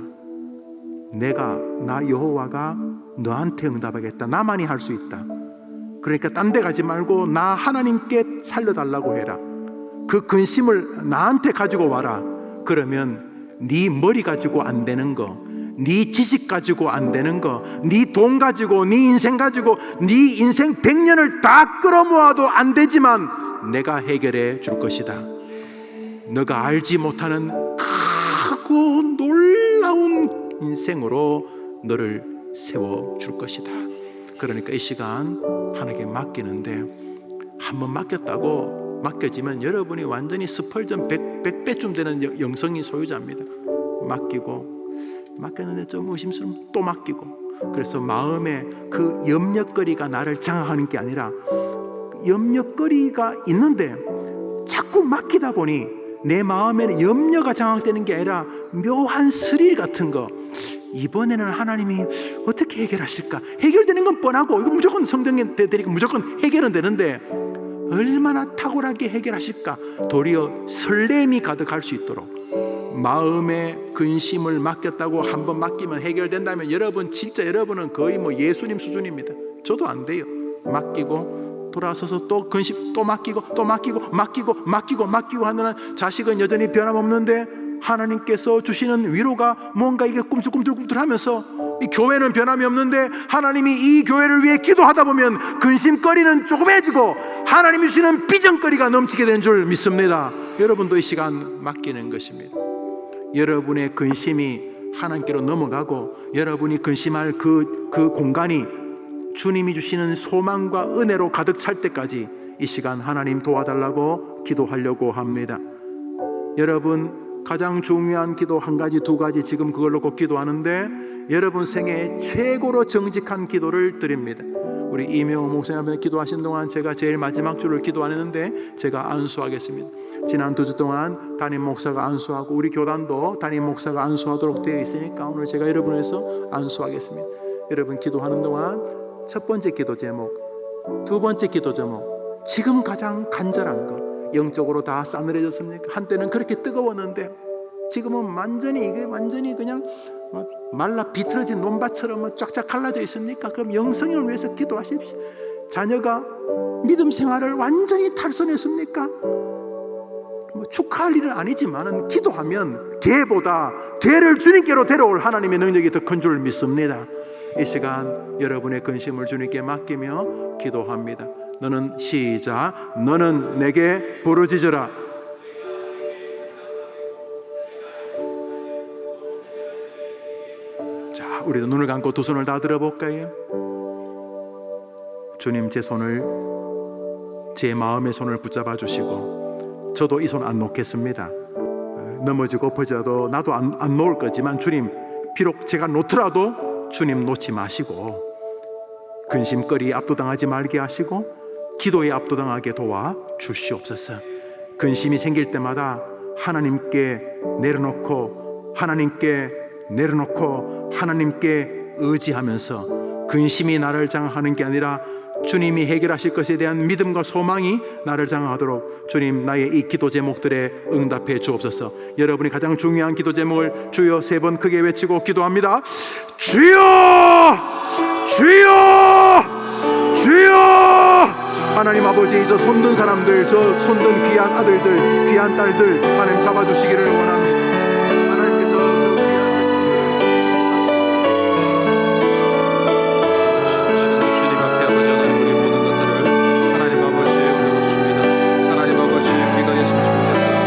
나 여호와가 너한테 응답하겠다. 나만이 할 수 있다. 그러니까 딴 데 가지 말고 나 하나님께 살려달라고 해라. 그 근심을 나한테 가지고 와라. 그러면 네 머리 가지고 안 되는 거, 네 지식 가지고 안 되는 거, 네 돈 가지고, 네 인생 가지고, 네 인생 100년을 다 끌어모아도 안 되지만 내가 해결해 줄 것이다. 너가 알지 못하는 크고 놀라운 인생으로 너를 세워줄 것이다. 그러니까 이 시간 하나님께 맡기는데, 한번 맡겼다고 맡겨지면 여러분이 완전히 스펄전 100배쯤 되는 영성이 소유자입니다. 맡기고 맡겼는데 좀 의심스러우면 또 맡기고, 그래서 마음에 그 염려거리가 나를 장악하는 게 아니라 염려거리가 있는데 자꾸 맡기다 보니 내 마음에는 염려가 장악되는 게 아니라 묘한 스릴 같은 거, 이번에는 하나님이 어떻게 해결하실까? 해결되는 건 뻔하고 이거 무조건 성경에 되니까 무조건 해결은 되는데 얼마나 탁월하게 해결하실까? 도리어 설렘이 가득할 수 있도록 마음의 근심을 맡겼다고 한번 맡기면 해결된다면 여러분 진짜 여러분은 거의 뭐 예수님 수준입니다. 저도 안 돼요. 맡기고 돌아서서 또 근심 또 맡기고 또 맡기고 하는 자식은 여전히 변함없는데 하나님께서 주시는 위로가 뭔가 이게 꿈틀꿈틀하면서 이 교회는 변함이 없는데 하나님이 이 교회를 위해 기도하다 보면 근심거리는 조금해지고 하나님이 주시는 비전거리가 넘치게 된 줄 믿습니다. 여러분도 이 시간 맡기는 것입니다. 여러분의 근심이 하나님께로 넘어가고 여러분이 근심할 그 공간이 주님이 주시는 소망과 은혜로 가득 찰 때까지 이 시간 하나님 도와달라고 기도하려고 합니다. 여러분 가장 중요한 기도 한 가지 두 가지 지금 그걸 놓고 기도하는데 여러분 생애 최고로 정직한 기도를 드립니다. 우리 이명호 목사님 기도하신 동안 제가 제일 마지막 줄을 기도 안 했는데 제가 안수하겠습니다. 지난 2주 동안 담임 목사가 안수하고 우리 교단도 담임 목사가 안수하도록 되어 있으니까 오늘 제가 여러분을 위해서 안수하겠습니다. 여러분 기도하는 동안 첫 번째 기도 제목, 두 번째 기도 제목, 지금 가장 간절한 것, 영적으로 다 싸늘해졌습니까? 한때는 그렇게 뜨거웠는데 지금은 완전히 그냥 말라 비틀어진 논밭처럼 쫙쫙 갈라져 있습니까? 그럼 영성을 위해서 기도하십시오. 자녀가 믿음 생활을 완전히 탈선했습니까? 뭐 축하할 일은 아니지만은 기도하면 개를 주님께로 데려올 하나님의 능력이 더 큰 줄 믿습니다. 이 시간 여러분의 근심을 주님께 맡기며 기도합니다. 너는 시작. 너는 내게 부르짖으라. 자, 우리도 눈을 감고 두 손을 다 들어볼까요? 주님, 제 손을, 제 마음의 손을 붙잡아 주시고 저도 이 손 안 놓겠습니다. 넘어지고 엎어져도 나도 안 놓을 거지만 주님, 비록 제가 놓더라도 주님 놓지 마시고 근심거리에 압도당하지 말게 하시고 기도에 압도당하게 도와 주시옵소서. 근심이 생길 때마다 하나님께 내려놓고 하나님께 의지하면서 근심이 나를 장악하는 게 아니라 주님이 해결하실 것에 대한 믿음과 소망이 나를 장악하도록 주님, 나의 이 기도 제목들에 응답해 주옵소서. 여러분이 가장 중요한 기도 제목을 주여 3번 크게 외치고 기도합니다. 주여! 주여! 주여! 하나님 아버지, 저 손든 사람들, 저 손든 귀한 아들들, 귀한 딸들 하나님 잡아주시기를 원합니다. 하나님께서 저 귀한 주님 앞에 아버지 하나님, 우리 모든 것들을 하나님 아버지 올려놓습니다. 하나님 아버지, 우리가 예수님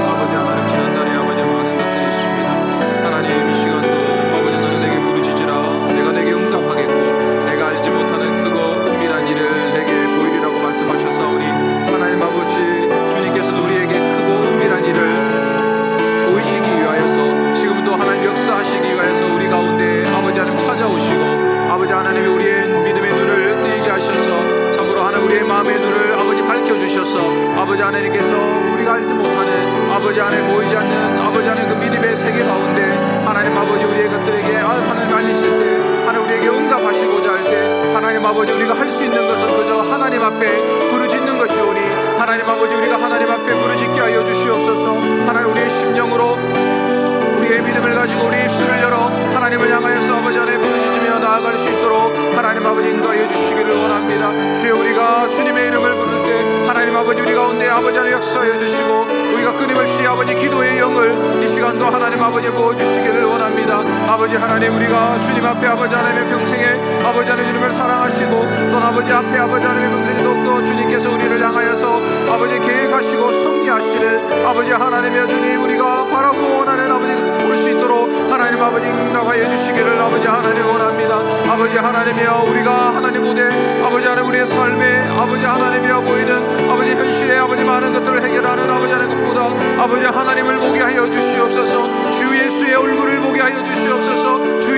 아버지 하나님 지난날에 아버지 많은 것들이 있습니다. 하나님 이 시간도 아버지 너는 내게 부르짖으라. 내가 내게 응답하겠고 내가 알지 못하는 그거 은밀한 일을 내게 보이리라고 말씀하셨사오니 하나님 아버지, 주님께서도 우리에게 크고 은밀한 일을 보이시기 위하여서 지금도 하나님 역사하시기 위하여서 우리 가운데 아버지 하나님 찾아오시고 아버지 하나님이 우리의 믿음의 눈을 뜨게 하셔서 참으로 하나님 우리의 마음의 눈을 아버지 밝혀주셔서 아버지 하나님께서 우리가 알지 못하는 아버지 하나님 보이지 않는 아버지 하나님 그 믿음의 세계 가운데 하나님 아버지 우리의 것들에게 하나님 알리실 때 하나님 우리에게 응답하시고자 할 때 하나님 아버지 우리가 할 수 있는 것은 그저 하나님 앞에 부르짖는 것이오니 하나님 아버지 우리가 하나님 앞에 부르짖게 하여 주시옵소서. 하나님 우리의 심령으로 우리의 믿음을 가지고 우리 입술을 열어 하나님을 향하여서 아버지 안에 부르짖으며 나아갈 수 있도록 하나님 아버지 인도하여 주시기를 원합니다. 주여, 우리가 주님의 이름을 부를 때 하나님 아버지 우리 가운데 아버지 안에 역사하여 주시고 우리가 끊임없이 아버지 기도의 영을 이 시간도 하나님 아버지 부어주시기를 원합니다. 아버지 하나님, 우리가 주님 앞에 아버지 하나님의 평생에 아버지 하나님 주님을 사랑하시고 또 아버지 앞에 아버지 하나님의 평생에도 또 주님께서 우리를 향하여서 아버지 계획하시고 섭리하시는 아버지 하나님의 주님, 우리가 바라고 원하는 아버지 올 수 있도록 하나님 아버지 응답하여 주시기를 아버지 하나님 원합니다. 아버지 하나님이여, 우리가 하나님 무대 아버지 하나님 우리의 삶에 아버지 하나님이여 보이는 아버지 현실의 아버지 많은 것들을 해결하는 아버지 하나님 것보다 아버지 하나님을 보게 하여 주시옵소서. 주 예수의 얼굴을 보게 하여 주시옵소서. 주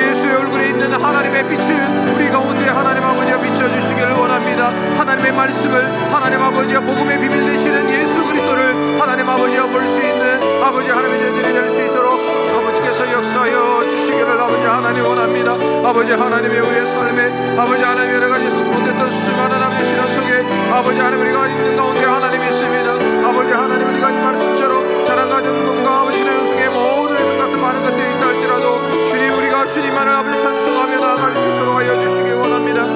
아버지 하나님의 우리의 삶에 아버지 하나님 여러 가지 못했던 수많은 아버지 신앙 속에 아버지 하나님 우리가 있는 가운데 하나님 있습니다. 아버지 하나님 우리가 이 말씀처럼 자라가는 건가 아버지 신앙 속에 모든 해석 같은 많은 것들이 있다 할지라도 주님 우리가 주님만을 아버지 찬송하며 나아갈 수 있도록 하여 주시기 원합니다.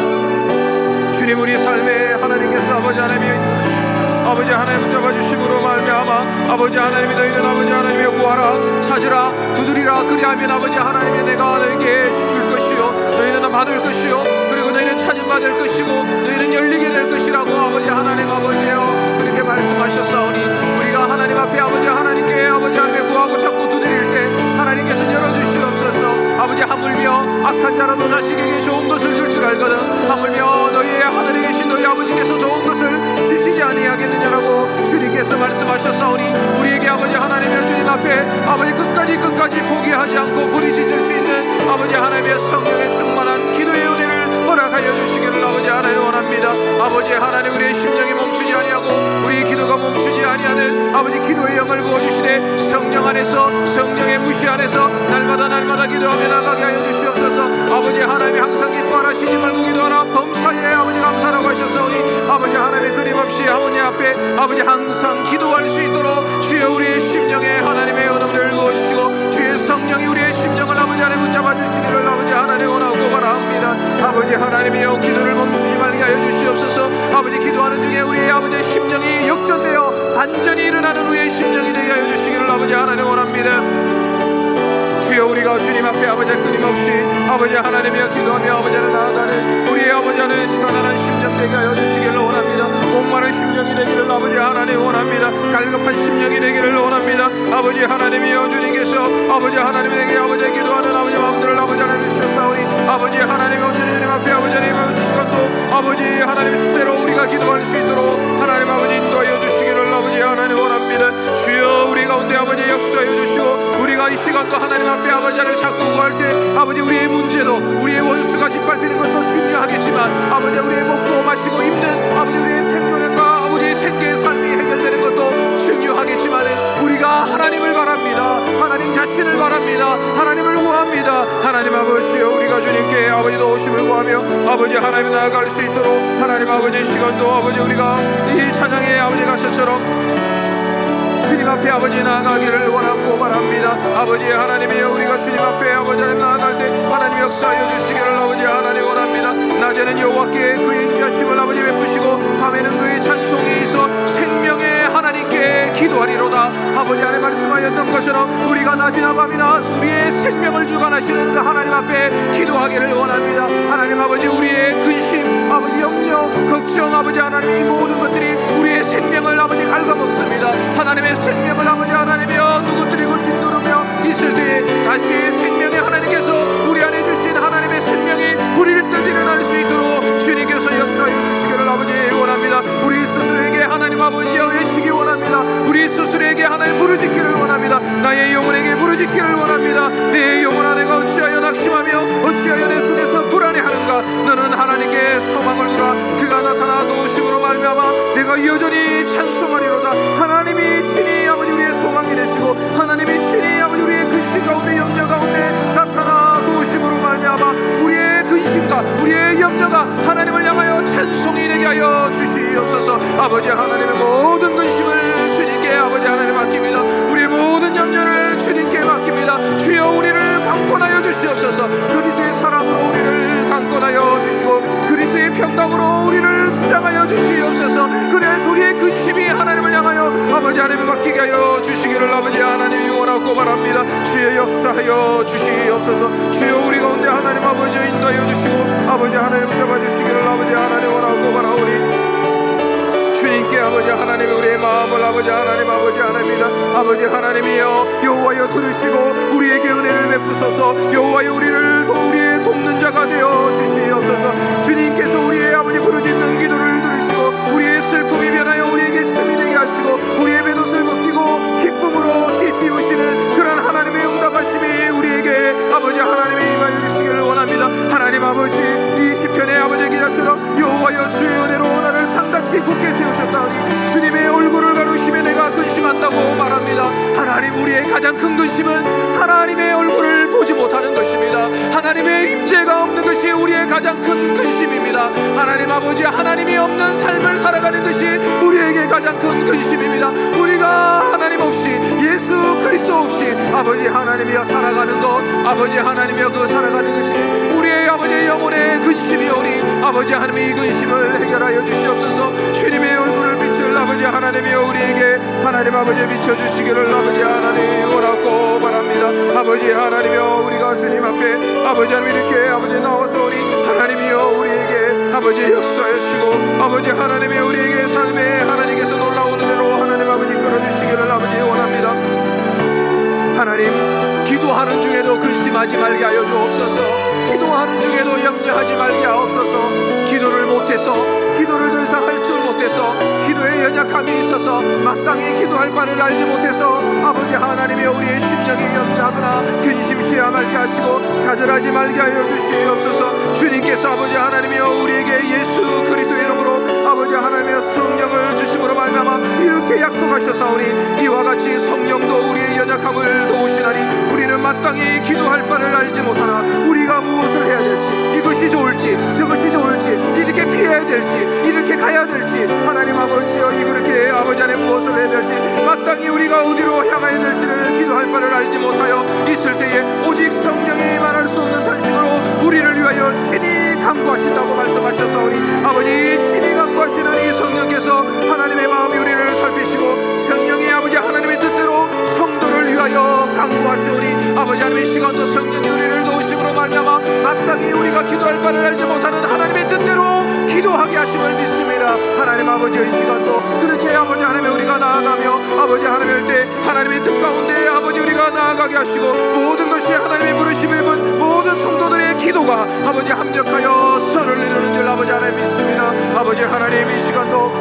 주님 우리 삶에 하나님께서 아버지 하나님이 아버지 하나님 붙잡아 주심으로 말미암아 아버지 하나님이 너희는 아버지 하나님의 구하라 찾으라 두드리라 그리하면 아버지 하나님이 내가 너에게 줄 것이요 너희는 받을 것이요 그리고 너희는 찾음 받을 것이고 너희는 열리게 될 것이라고 아버지 하나님 아버지여 그렇게 말씀하셨사오니 우리가 하나님 앞에 아버지 하나님께 아버지 하나님의 구하고 찾고 두드릴 때 하나님께서 열어주시옵소서. 아버지 하물며 악한 자라도 자식에게 좋은 것을 줄 줄 알거든 하물며 너희의 하늘에 계신 너희 아버지께서 좋은 것을 주시지 아니하겠느냐라고 주님께서 말씀하셨사오니 우리에게 아버지 하나님의 주님 앞에 아버지 끝까지 포기하지 않고 부르짖을 수 있는 아버지 하나님의 성령의 충만한 기도의 은혜를 허락하여 주시기를 아버지 하나님 원합니다. 아버지 하나님 우리의 심령이 멈추지 아니하고 우리의 기도가 멈추지 아니하는 아버지 기도의 영을 부어주시되 성령 안에서 성령의 무시 안에서 날마다 기도하며 나가게 하여 주시옵소서. 아버지 하나님이 항상 기뻐하라 쉬지 말고 기도하라 범사에 아버지 감사라고 하셨사오니 아버지 하나님의 끊임없이 아버지 앞에 아버지 항상 기도할 수 있도록 주여 우리의 심령에 하나님의 은혜를 부어주시고 주의 성령이 우리의 심령을 아버지 하나님 붙잡아 주시기를 아버지 하나님 원하고 바랍니다. 아버지 하나님이여 기도를 멈추지 말게 하여 주시옵소서. 아버지 기도하는 중에 우리의 아버지의 심령이 역전되어 반전이 일어나는 우리의 심령이 되게 하여 주시기를 아버지 하나님 원합니다. 주여 우리가 주님 앞에 아버지 끊임없이 아버지 하나님이여 기도하며 아버지를 나아가는 우리의 아버지 하나님의 시간하는 심령 되게 하여 주시기를 원합니다. 목마른 심령이 되기를 아버지 하나님 원합니다. 갈급한 심령이 되기를 원합니다. 아버지 하나님이여 주님께서 아버지 하나님에게 아버지 기도하는 아버지 마음들을 아버지 하나님 주셨사오니 아버지 하나님의 온전히 주님 앞에 아버지 하나님의 시간도 아버지 하나님의 뜻대로 우리가 기도할 수 있도록 하나님 아버지 인도하여 주시기를 아버지 하나님 원합니다. 주여 우리 가운데 아버지 역사하여 주시고 우리가 이 시간도 하나님 앞에 아버지를 찾고 구할 때 아버지 우리의 문제도 우리의 원수가 짓밟히는 것도 중요하겠지만 아버지 우리의 먹고 마시고 입는 아버지 우리의 생존과 아버지의 생계의 삶이 해결되는 것도 중요하겠지만 우리가 하나님을 바랍니다. 하나님 자신을 바랍니다. 하나님을 구합니다. 하나님 아버지여 우리가 주님께 아버지 도우심을 구하며 아버지 하나님 나아갈 수 있도록 하나님 아버지 시간도 아버지 우리가 이 찬양의 아버지 가셔처럼 주님 앞에 아버지 나아가기를 원하고 바랍니다. 아버지 하나님이여 우리가 주님 앞에 아버지 하나님 나아갈 때 하나님 역사하여 주시기를 아버지 하나님 원합니다. 낮에는 여호와께 그의 인자심을 아버지 베푸시고 밤에는 그의 찬송이 있어 생명의 하나님께 기도하리로다. 아버지 하나님 말씀하였던 것처럼 우리가 낮이나 밤이나 우리의 생명을 주관하시는 그 하나님 앞에 기도하기를 원합니다. 하나님 아버지 우리의 근심 아버지 염려 걱정 아버지 하나님 이 모든 것들이 우리의 생명을 아버지 갉아먹습니다. 하나님의 생명을 아버지 하나님이여 누구들이고 짓누르며 있을 때에 다시 생명의 하나님께서 우리 안에 주신 하나님의 생명이 우리를 뜻 일어날 수 있도록 주님께서 역사하여 주시기를 아버지 원합니다. 우리 스스로에게 하나님 아버지여 외치기 원합니다. 우리 스스로에게 하나님 부르짖기를 원합니다. 나의 영혼에게 부르짖기를 원합니다. 내 영혼아 내가 어찌하여 낙심하며 어찌하여 내 손에서 불안해하는가. 너는 하나님께 소망을 두라. 그가 나타나 도우심으로 말미암아 내가 여전히 찬송하리로다. 하나님이 친히 아버지 우리의 소망이 되시고 하나님이 친히 아버지 우리의 근심 가운데 염려 가운데 나타나 도우심으로 말미암아 우리의 근심과 우리의 염려가 하나님을 향하여 찬송이 되게 하여 주시옵소서. 아버지 하나님의 모든 근심을 주님께 아버지 하나님 맡깁니다. 우리의 모든 염려를 주님께 맡깁니다. 주여 우리를 강권하여 주시옵소서. 그리스도의 사랑으로 우리를 강권하여 주시고 그리스도의 평강으로 우리를 주장하여 주시옵소서. 그래서 우리의 근심이 하나님을 향하여 아버지 하나님을 맡기게 하여 주시기를 아버지 하나님이 원하고 바랍니다. 주여 역사하여 주시옵소서. 주여 우리 가운데 하나님 아버지 인도하여 주시고 아버지 하나님 붙잡아 주시기를 아버지 하나님 원하고 바라오니 주님께 아버지 하나님이 우리의 마음을 아버지 하나님 아버지 하나님이다. 아버지 하나님이여 여호와여 들으시고 우리에게 은혜를 베푸소서. 여호와여 우리의 돕는 자가 되어 주시옵소서. 주님께서 우리의 아버지 부르짖는 기도를 들으시고 우리의 슬픔이 변하여 우리에게 춤이 되게 하시고 우리의 배옷을 벗기고 기쁨으로 띠띠우시는 그런 하나님의 응답하심이 우리에게 아버지 하나님이 임하여 주시기를 원합니다. 하나님 아버지 이 시편의 아버지 기자처럼 여호와여 주의 은혜로 나를 산같이 굳게 세우셨다니 주님의 얼굴을 가르시며 내가 근심한다고 말합니다. 하나님 우리의 가장 큰 근심은 하나님의 얼굴을 보지 못하는 것입니다. 하나님의 임재가 없는 근심입니다. 하나님 아버지, 하나님이 없는 삶을 살아가는 것이 우리에게 가장 큰 근심입니다. 우리가 하나님 없이, 예수 그리스도 없이 아버지 하나님이여 살아가는 것, 아버지 하나님이여 그 살아가는 것이 우리의 아버지의 영혼의 근심이오니 아버지 하나님이 이 근심을 해결하여 주시옵소서. 주님의 얼굴을 비출 아버지 하나님이여 우리에게 하나님 아버지 비춰주시기를 아버지 하나님 원하고 바랍니다. 아버지 하나님이여 우리가 주님 앞에 아버지 하나님 이렇게 아버지 나와서오니 하나님이여 우리에게 아버지 역사하시고 아버지 하나님이 우리에게 삶에 하나님께서 놀라운 은혜로 하나님 아버지 끌어주시기를 아버지 원합니다. 하나님, 기도하는 중에도 근심하지 말게 하여 주옵소서. 기도하는 중에도 염려하지 말게 하옵소서. 기도를 못해서, 기도를 더 이상 할 줄 못해서, 기도에 연약함이 있어서 마땅히 기도할 바를 알지 못해서 아버지 하나님이 우리의 심령이 염려하거나 근심치야 말게 하시고 좌절하지 말게 하여 주시옵소서. 주님께서 아버지 하나님이여 우리에게 예수 그리스도의 이름으로 아버지 하나님의 성령을 주심으로 말미암아 이렇게 약속하셨사오니 이와 같이 성령도 우리의 연약함을 도우시나니 우리는 마땅히 기도할 바를 알지 못하나 우리가 무엇을 해야 될지, 이것이 좋을지 저것이 좋을지, 이렇게 피해야 될지 이렇게 가야 될지 하나님 아버지여 이렇게 아버지 안에 무엇을 해야 될지 마땅히 우리가 어디로 향해야 될지를 기도할 바를 알지 못하여 있을 때에 오직 성령이 말할 수 없는 탄식으로 우리를 위하여 친히 간구하신다고 말씀하셨사오니 아버지 친히 간구하시는 이 성령께서 하나님의 마음이 우리를 살피시고 성령이 아버지 하나님의 뜻대로 성도를 위하여 간구하시오니 아버지 하나님의 시간도 성령이 우리를 도우심으로 말미암아 마땅히 우리가 기도할 바를 알지 못하는 하나님의 뜻대로 기도하게 하심을 믿습니다. 하나님 아버지의 시간도 그렇게 아버지 하나님의 우리가 나아가며 아버지 하나님의 때 하나님의 뜻 가운데 아버지 우리가 나아가게 하시고 모든 것이 하나님의 부르심을 입은 모든 성도들의 기도가 아버지 합력하여 선을 이루는 줄 아버지 하나님 믿습니다. 아버지 하나님 이 시간도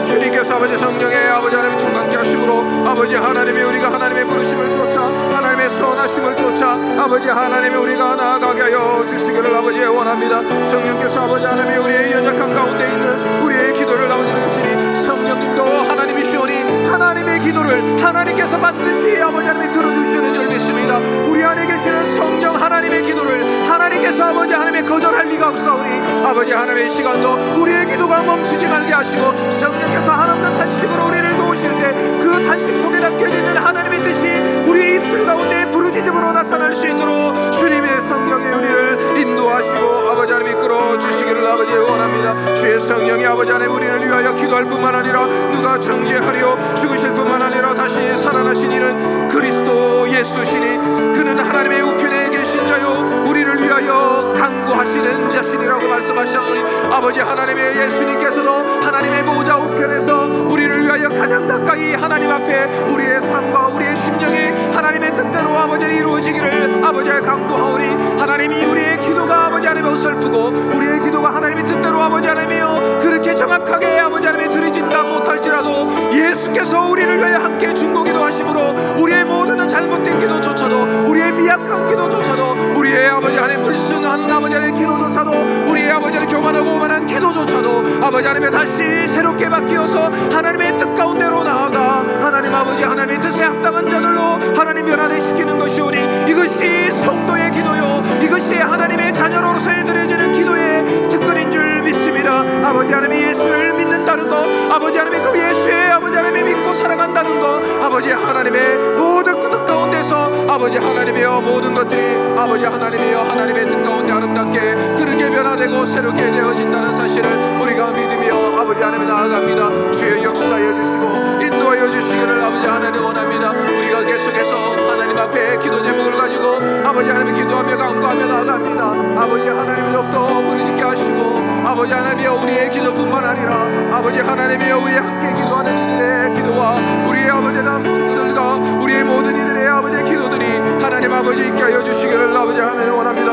주님께서 아버지 성령의 아버지 하나님의 충만케 하심으로 아버지 하나님이 우리가 하나님의 부르심을 쫓아 하나님의 선하심을 쫓아 아버지 하나님이 우리가 나아가게 하여 주시기를 아버지 원합니다. 성령께서 아버지 하나님이 우리의 연약한 가운데 있는 우리의 기도를 아버지 주시니 성령님도 하나님이시오니 하나님의 기도를 하나님께서 반드시 아버지 하나님이 들어주시는 줄 믿습니다. 우리 안에 계시는 성령 하나님의 기도를 하나님께서 아버지 하나님의 거절할 리가 없사오니 아버지 하나님의 시간도 우리의 기도가 멈추지 말게 하시고 성령께서 하나님의 탄식으로 우리를 도우실 때 그 탄식 속에 담겨져 있는 하나님의 뜻이 우리의 입술 가운데 부르짖음으로 나타날 수 있도록 주님의 성령이 우리를 인도하시고 아버지 하나님 이끌어 주시기를 아버지 원합니다. 주의 성령이 아버지 하나님 우리를 위하여 기도할 뿐만 아니라 누가 정죄하려 죽으실 뿐만 아니라 다시 살아나신 이는 그리스도 예수시니 그는 하나님의 우편에 계신 자요 우리를 위하여 간구하시는 자신이라고 말씀하셨으니 아버지 하나님의 예수님께서도 하나님의 보좌 우편에서 우리를 위하여 가장 가까이 하나님 앞에 우리의 삶과 우리의 심령이 하나님의 뜻대로 아버지 이루어지기를 아버지 간구하오니 하나님이 우리의 기도가 아버지 하나님의 어설프고 우리의 기도가 하나님의 뜻대로 아버지 하나님이여 그렇게 정확하게 아버지 하나님의 들이진다 못할지라도 예수께서 우리를 위하여 함께 중보기도 하심으로 우리의 모든 잘못된 기도조차도 우리의 미약한 기도조차도 우리의 아버지 하나님 불순한 아버지 하나님의 기도조차도 우리의 아버지 하나님 교만하고 오만한 기도조차도 아버지 하나님의 다시 새롭게 바뀌어서 하나님의 뜻 가운데로 나아가 하나님 아버지 하나님의 뜻에 합당한 자들로 하나님 변화시키는 것이오니 이것이 성도의 기도요 이것이 하나님의 자녀로서의 드려지는 기도의 특권인 줄 믿습니다. 아버지 하나님이 예수를 믿는다는 것 아버지 하나님이 그 예수의 아버지 하나님이 믿고 살아간다는 것 아버지 하나님의 모든 뜻 가운데서 아버지 하나님이여 모든 것들이 아버지 하나님이여 하나님의 뜻 가운데 아름답게 그렇게 변화되고 새롭게 되어진다는 사실을 우리가 믿으며 아버지 하나님 나아갑니다. 주의 역사하여 주시고 인도하여 주시기를 아버지 하나님 원합니다. 우리가 계속해서 하나님 앞에 기도 제목을 가지고 아버지 하나님 기도하며 간구하며 나아갑니다. 아버지 하나님 더욱더 부르짖게 하시고 아버지 하나님이여 우리의 기도뿐만 아니라 아버지 하나님이여 우리 함께 기도하는 이들의 기도와 우리의 아버지 남순들과 우리의 모든 이들의 아버지의 기도들이 하나님 아버지 있게 하여 주시기를 아버지 하나님 원합니다.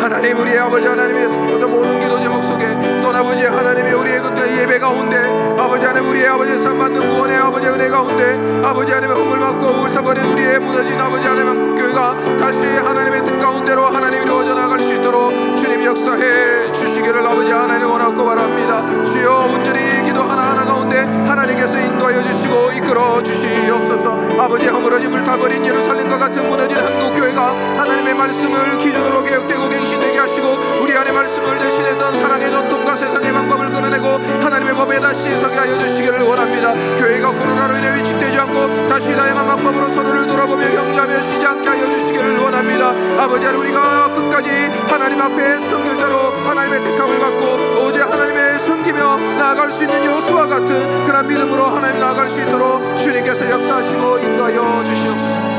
하나님 우리의 아버지 하나님의 모든 기도 제목 속에 또 아버지 하나님의 우리의 그때 예배 가운데 아버지 하나님 우리의 아버지 상받는 구원의 아버지 은혜 가운데 아버지 하나님의 hum을 받고 울타버린 우리의 무너진 아버지 하나님의 교회가 다시 하나님의 뜻 가운데로 하나님 이루어져 나갈 수 있도록 주님 역사해 주시기를 아버지 하나님 원하고 바랍니다. 주여 온전히 기도 하나하나 가운데 하나님께서 인도하여 주시고 이끌어 주시옵소서. 아버지 허물어짐을 타버린 예루살렘과 같은 무너진 한국교회가 하나님의 말씀을 기준으로 개혁되고 갱신되게 하시고 우리 안에 말씀을 대신했던 사랑의 전통과 세상의 방법을 끊어내고 하나님의 법에 다시 서게 하여 주시기를 원합니다. 교회가 코로나로 인해 위축되지 않고 다시 다양한 방법으로 서로를 돌아보며 경주하며 쉬지 않게 하여 주시기를 원합니다. 아버지 하나님, 우리가 끝까지 하나님 앞에 성결자로 하나님의 택함을 받고 오직 하나님의 섬기며 나아갈 수 있는 여호수아와 같은 그런 믿음으로 하나님 나아갈 수 있도록 주님께서 역사하시고 인도하여 주시옵소서.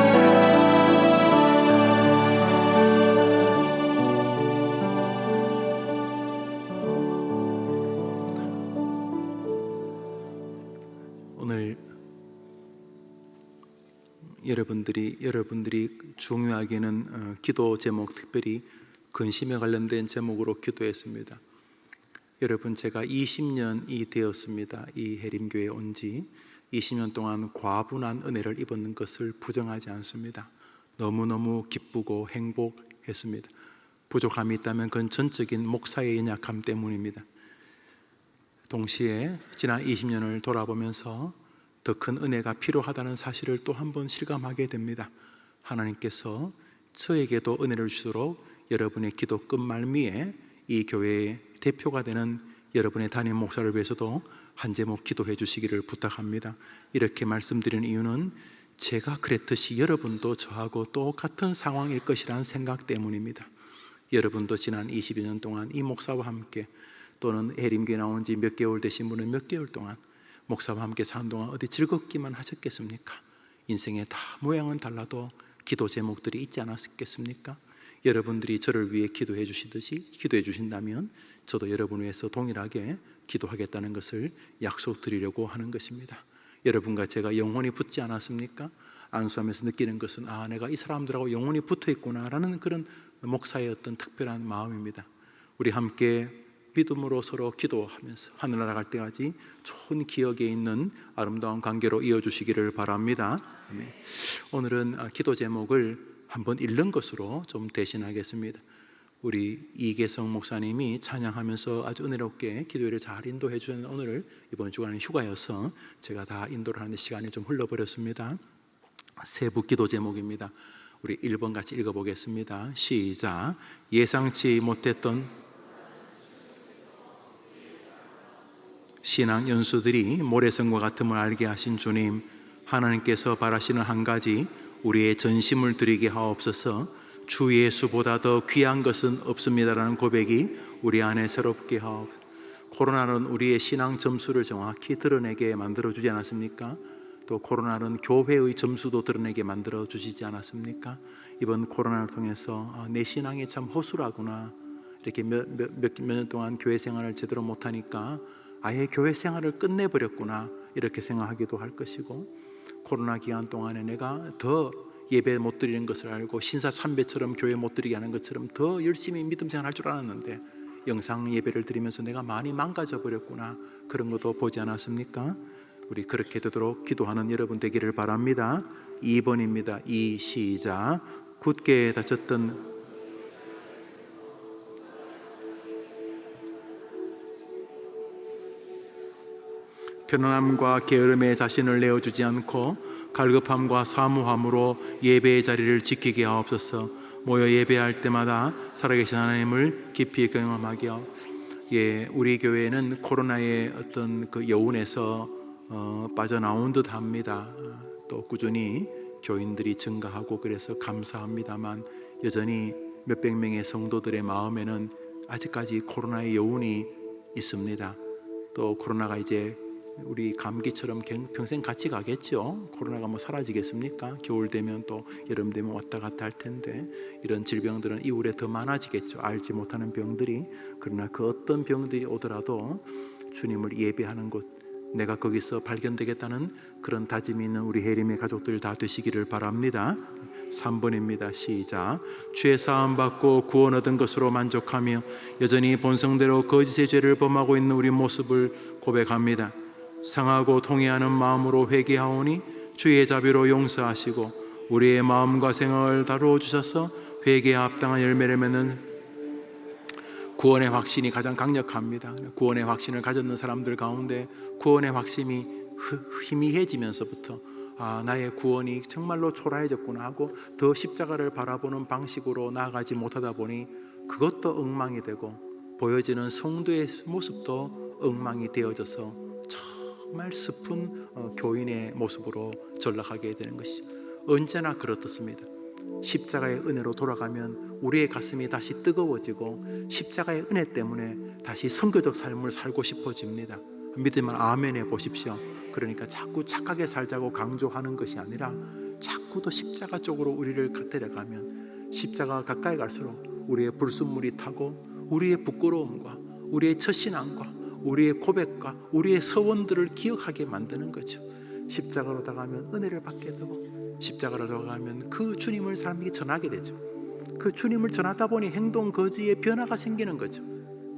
오늘 여러분들이 중요하게는 기도 제목, 특별히 근심에 관련된 제목으로 기도했습니다. 여러분, 제가 20년이 되었습니다. 이 해림교회에 온 지 20년 동안 과분한 은혜를 입었는 것을 부정하지 않습니다. 너무너무 기쁘고 행복했습니다. 부족함이 있다면 그건 전적인 목사의 연약함 때문입니다. 동시에 지난 20년을 돌아보면서 더 큰 은혜가 필요하다는 사실을 또 한 번 실감하게 됩니다. 하나님께서 저에게도 은혜를 주도록 여러분의 기도 끝말미에 이 교회의 대표가 되는 여러분의 담임 목사를 위해서도 한 제목 기도해 주시기를 부탁합니다. 이렇게 말씀드리는 이유는 제가 그랬듯이 여러분도 저하고 똑같은 상황일 것이라는 생각 때문입니다. 여러분도 지난 20여 년 동안 이 목사와 함께, 또는 해림교회 나온 지 몇 개월 되신 분은 몇 개월 동안 목사와 함께 사는 동안 어디 즐겁기만 하셨겠습니까? 인생의 다 모양은 달라도 기도 제목들이 있지 않았겠습니까? 여러분들이 저를 위해 기도해 주시듯이 기도해 주신다면 저도 여러분을 위해서 동일하게 기도하겠다는 것을 약속드리려고 하는 것입니다. 여러분과 제가 영혼이 붙지 않았습니까? 안수하면서 느끼는 것은 내가 이 사람들하고 영혼이 붙어 있구나라는 그런 목사의 어떤 특별한 마음입니다. 우리 함께 믿음으로 서로 기도하면서 하늘나라 갈 때까지 좋은 기억에 있는 아름다운 관계로 이어주시기를 바랍니다. 아멘. 오늘은 기도 제목을 한번 읽는 것으로 좀 대신하겠습니다. 우리 이계성 목사님이 찬양하면서 아주 은혜롭게 기도회를 잘 인도해 주는 오늘 이번 주간은 휴가여서 제가 다 인도를 하는 시간이 좀 흘러버렸습니다. 세부 기도 제목입니다. 우리 1번 같이 읽어보겠습니다. 시작. 예상치 못했던 신앙 연수들이 모래성과 같음을 알게 하신 주님, 하나님께서 바라시는 한 가지, 우리의 전심을 드리게 하옵소서. 주 예수보다 더 귀한 것은 없습니다라는 고백이 우리 안에 새롭게 하옵소서. 코로나는 우리의 신앙 점수를 정확히 드러내게 만들어주지 않았습니까? 또 코로나는 교회의 점수도 드러내게 만들어주시지 않았습니까? 이번 코로나를 통해서 내 신앙이 참 허술하구나, 이렇게 몇 년 동안 교회 생활을 제대로 못하니까 아예 교회 생활을 끝내버렸구나, 이렇게 생각하기도 할 것이고, 코로나 기간 동안에 내가 더 예배 못 드리는 것을 알고 신사참배처럼 교회 못 드리게 하는 것처럼 더 열심히 믿음 생활할 줄 알았는데 영상 예배를 드리면서 내가 많이 망가져 버렸구나, 그런 것도 보지 않았습니까? 우리 그렇게 되도록 기도하는 여러분 되기를 바랍니다. 2번입니다. 시작. 굳게 다쳤던 편안함과 게으름에 자신을 내어주지 않고 갈급함과 사모함으로 예배의 자리를 지키게 하옵소서. 모여 예배할 때마다 살아계신 하나님을 깊이 경험하게 하옵소서. 우리 교회는 코로나의 어떤 그 여운에서 빠져나온 듯 합니다. 또 꾸준히 교인들이 증가하고 그래서 감사합니다만 여전히 몇백 명의 성도들의 마음에는 아직까지 코로나의 여운이 있습니다. 또 코로나가 이제 우리 감기처럼 평생 같이 가겠죠. 코로나가 뭐 사라지겠습니까? 겨울 되면 또 여름 되면 왔다 갔다 할 텐데 이런 질병들은 이후에 더 많아지겠죠. 알지 못하는 병들이. 그러나 그 어떤 병들이 오더라도 주님을 예배하는 곳, 내가 거기서 발견되겠다는 그런 다짐이 있는 우리 해림의 가족들 다 되시기를 바랍니다. 3번입니다. 시작. 죄 사함 받고 구원 얻은 것으로 만족하며 여전히 본성대로 거짓의 죄를 범하고 있는 우리 모습을 고백합니다. 상하고 통회하는 마음으로 회개하오니 주의 자비로 용서하시고 우리의 마음과 생각을 다루어 주셔서 회개에 합당한 열매를 맺는 구원의 확신이 가장 강력합니다. 구원의 확신을 가졌는 사람들 가운데 구원의 확신이 희미해지면서부터 나의 구원이 정말로 초라해졌구나 하고 더 십자가를 바라보는 방식으로 나아가지 못하다 보니 그것도 엉망이 되고 보여지는 성도의 모습도 엉망이 되어져서 정말 슬픈 교인의 모습으로 전락하게 되는 것이죠. 언제나 그렇습니다. 십자가의 은혜로 돌아가면 우리의 가슴이 다시 뜨거워지고 십자가의 은혜 때문에 다시 선교적 삶을 살고 싶어집니다. 믿으면 아멘 해보십시오. 그러니까 자꾸 착하게 살자고 강조하는 것이 아니라 자꾸 더 십자가 쪽으로 우리를 데려가면 십자가 가까이 갈수록 우리의 불순물이 타고 우리의 부끄러움과 우리의 첫신앙과 우리의 고백과 우리의 서원들을 기억하게 만드는 거죠. 십자가로 다가가면 은혜를 받게 되고 십자가로 다가가면 그 주님을 삶이 전하게 되죠. 그 주님을 전하다 보니 행동 거지에 변화가 생기는 거죠.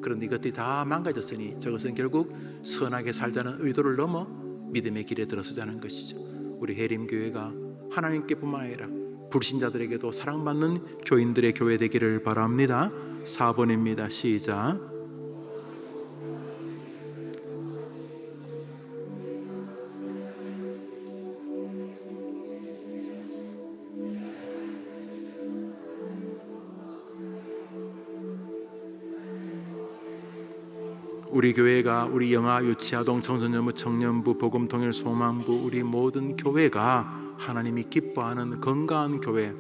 그런데 이것들이 다 망가졌으니 저것은 결국 선하게 살자는 의도를 넘어 믿음의 길에 들어서자는 것이죠. 우리 해림교회가 하나님께 뿐만 아니라 불신자들에게도 사랑받는 교인들의 교회 되기를 바랍니다. 4번입니다. 시작. 우리 교회가 우리 영아, 유치아동, 청소년부, 청년부, 복음통일, 소망부 우리 모든 교회가 하나님이 기뻐하는 건강한 교회,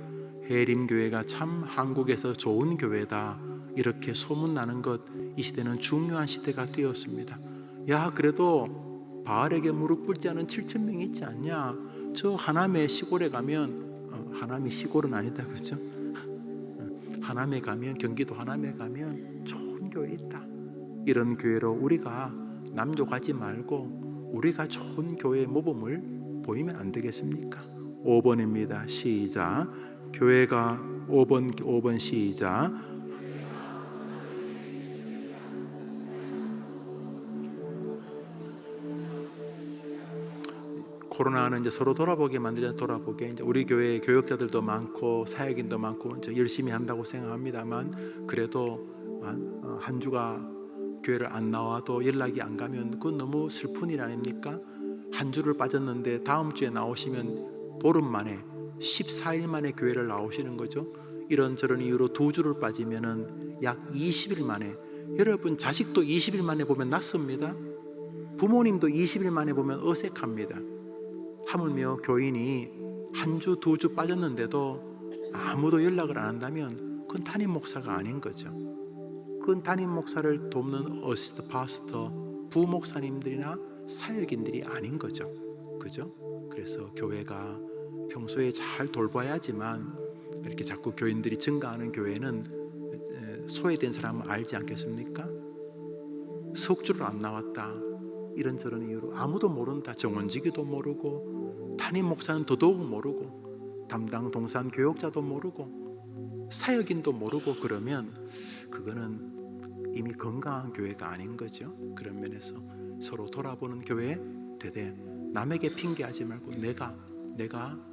해림교회가 참 한국에서 좋은 교회다 이렇게 소문나는 것, 이 시대는 중요한 시대가 되었습니다. 야, 그래도 바알에게 무릎 꿇지 않은 7,000명이 있지 않냐? 저 하남의 시골에 가면 하남이 시골은 아니다 그렇죠? 하남에 가면, 경기도 하남에 가면 좋은 교회 있다. 이런 교회로 우리가 남족하지 말고 우리가 좋은 교회의 모범을 보이면 안 되겠습니까? 5번입니다. 시작. 교회가 5번 시작. 코로나는 이제 서로 돌아보게 만들자. 돌아보게 이제 우리 교회 교역자들도 많고 사역인도 많고 이제 열심히 한다고 생각합니다만 그래도 한 주가 교회를 안 나와도 연락이 안 가면 그건 너무 슬픈 일 아닙니까? 한 주를 빠졌는데 다음 주에 나오시면 보름 만에 14일 만에 교회를 나오시는 거죠. 이런저런 이유로 2주를 빠지면은 약 20일 만에, 여러분 자식도 20일 만에 보면 낯섭니다. 부모님도 20일 만에 보면 어색합니다. 하물며 교인이 한 주, 2주 빠졌는데도 아무도 연락을 안 한다면 그건 담임 목사가 아닌 거죠. 그건 담임 목사를 돕는 어시스트 파스터, 부목사님들이나 사역인들이 아닌 거죠. 그죠? 그래서 교회가 평소에 잘 돌봐야지만 이렇게 자꾸 교인들이 증가하는 교회는 소외된 사람은 알지 않겠습니까? 석주를 안 나왔다. 이런저런 이유로 아무도 모른다. 정원지기도 모르고 담임 목사는 더더욱 모르고 담당 동산 교역자도 모르고 사역인도 모르고 그러면 그거는 이미 건강한 교회가 아닌 거죠. 그런 면에서 서로 돌아보는 교회 되되 남에게 핑계하지 말고 내가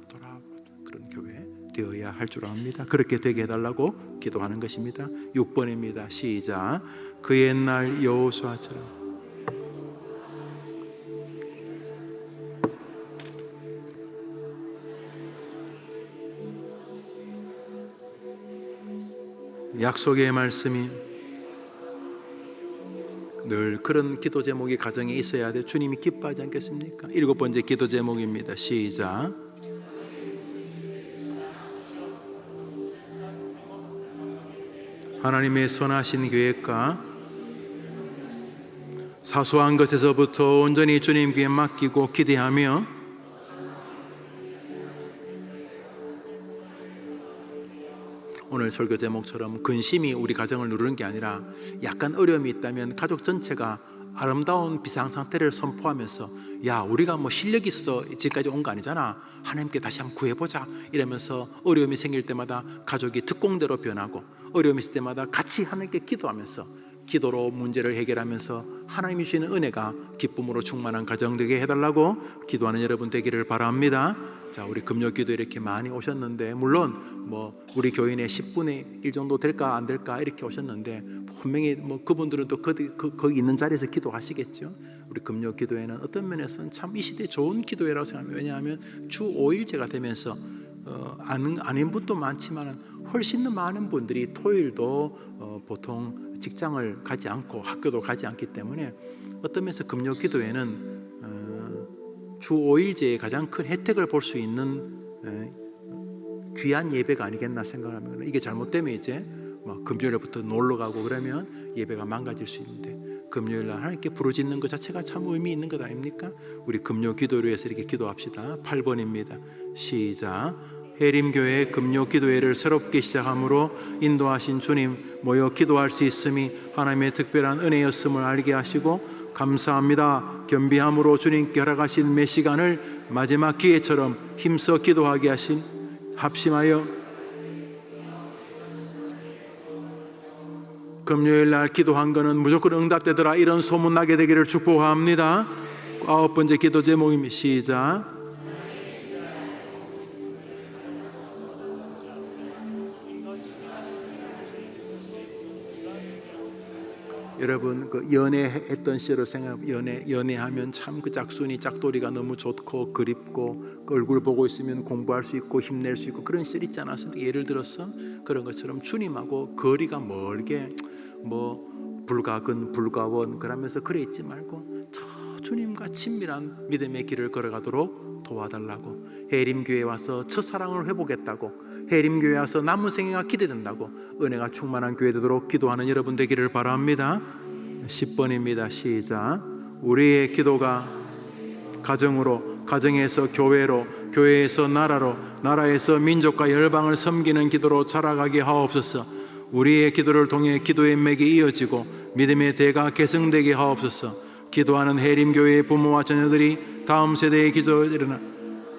돌아보는 그런 교회 되어야 할 줄 압니다. 그렇게 되게 해달라고 기도하는 것입니다. 6번입니다. 시작. 그 옛날 여호수아처럼 약속의 말씀이 늘 그런 기도 제목이 가정에 있어야 돼. 주님이 기뻐하지 않겠습니까? 7번째 기도 제목입니다. 시작. 하나님의 선하신 계획과 사소한 것에서부터 온전히 주님께 맡기고 기대하며 오늘 설교 제목처럼 근심이 우리 가정을 누르는 게 아니라 약간 어려움이 있다면 가족 전체가 아름다운 비상상태를 선포하면서 야, 우리가 뭐 실력이 있어서 지금까지 온 거 아니잖아. 하나님께 다시 한번 구해보자. 이러면서 어려움이 생길 때마다 가족이 특공대로 변하고 어려움이 있을 때마다 같이 하나님께 기도하면서 기도로 문제를 해결하면서 하나님이 주시는 은혜가 기쁨으로 충만한 가정 되게 해달라고 기도하는 여러분 되기를 바랍니다. 자, 우리 금요 기도 이렇게 많이 오셨는데 물론 뭐 우리 교인의 10분의 1 정도 될까 안 될까 이렇게 오셨는데 분명히 뭐 그분들은 또 거기 있는 자리에서 기도하시겠죠. 우리 금요 기도회는 어떤 면에서는 참 이 시대 좋은 기도회라고 생각합니다. 왜냐하면 주 5일제가 되면서 아닌 분도 많지만 훨씬 더 많은 분들이 토요일도 보통 직장을 가지 않고 학교도 가지 않기 때문에 어떤 면에서 금요 기도회는 주 5일제의 가장 큰 혜택을 볼 수 있는 귀한 예배가 아니겠나 생각합니다. 이게 잘못되면 이제 금요일부터 놀러 가고 그러면 예배가 망가질 수 있는데, 금요일 날 하나님께 부르짖는 것 자체가 참 의미 있는 것 아닙니까? 우리 금요 기도를 위해서 이렇게 기도합시다. 8번입니다. 시작. 해림교회 금요 기도회를 새롭게 시작함으로 인도하신 주님, 모여 기도할 수 있음이 하나님의 특별한 은혜였음을 알게 하시고 감사합니다. 겸비함으로 주님께 허락하신 매 시간을 마지막 기회처럼 힘써 기도하게 하신 합심하여 금요일 날 기도한 거는 무조건 응답되더라 이런 소문 나게 되기를 축복합니다. 9번째 기도 제목입니다. 시작. 여러분 그 연애했던 시절을 연애하면 참 그 짝순이 짝돌이가 너무 좋고 그립고 그 얼굴 보고 있으면 공부할 수 있고 힘낼 수 있고 그런 시절 있지 않았습니까? 예를 들어서 그런 것처럼 주님하고 거리가 멀게 불가근 불가원 그러면서 그래 있지 말고 저 주님과 친밀한 믿음의 길을 걸어가도록 도와달라고, 해림교회 와서 첫사랑을 회복했다고, 해림교회 와서 남은 생애가 기대된다고 은혜가 충만한 교회 되도록 기도하는 여러분 되기를 바랍니다. 10번입니다. 시작. 우리의 기도가 가정으로, 가정에서 교회로, 교회에서 나라로, 나라에서 민족과 열방을 섬기는 기도로 자라가게 하옵소서. 우리의 기도를 통해 기도의 맥이 이어지고 믿음의 대가 계승되게 하옵소서. 기도하는 해림교회의 부모와 자녀들이 다음 세대의 기도에 일어나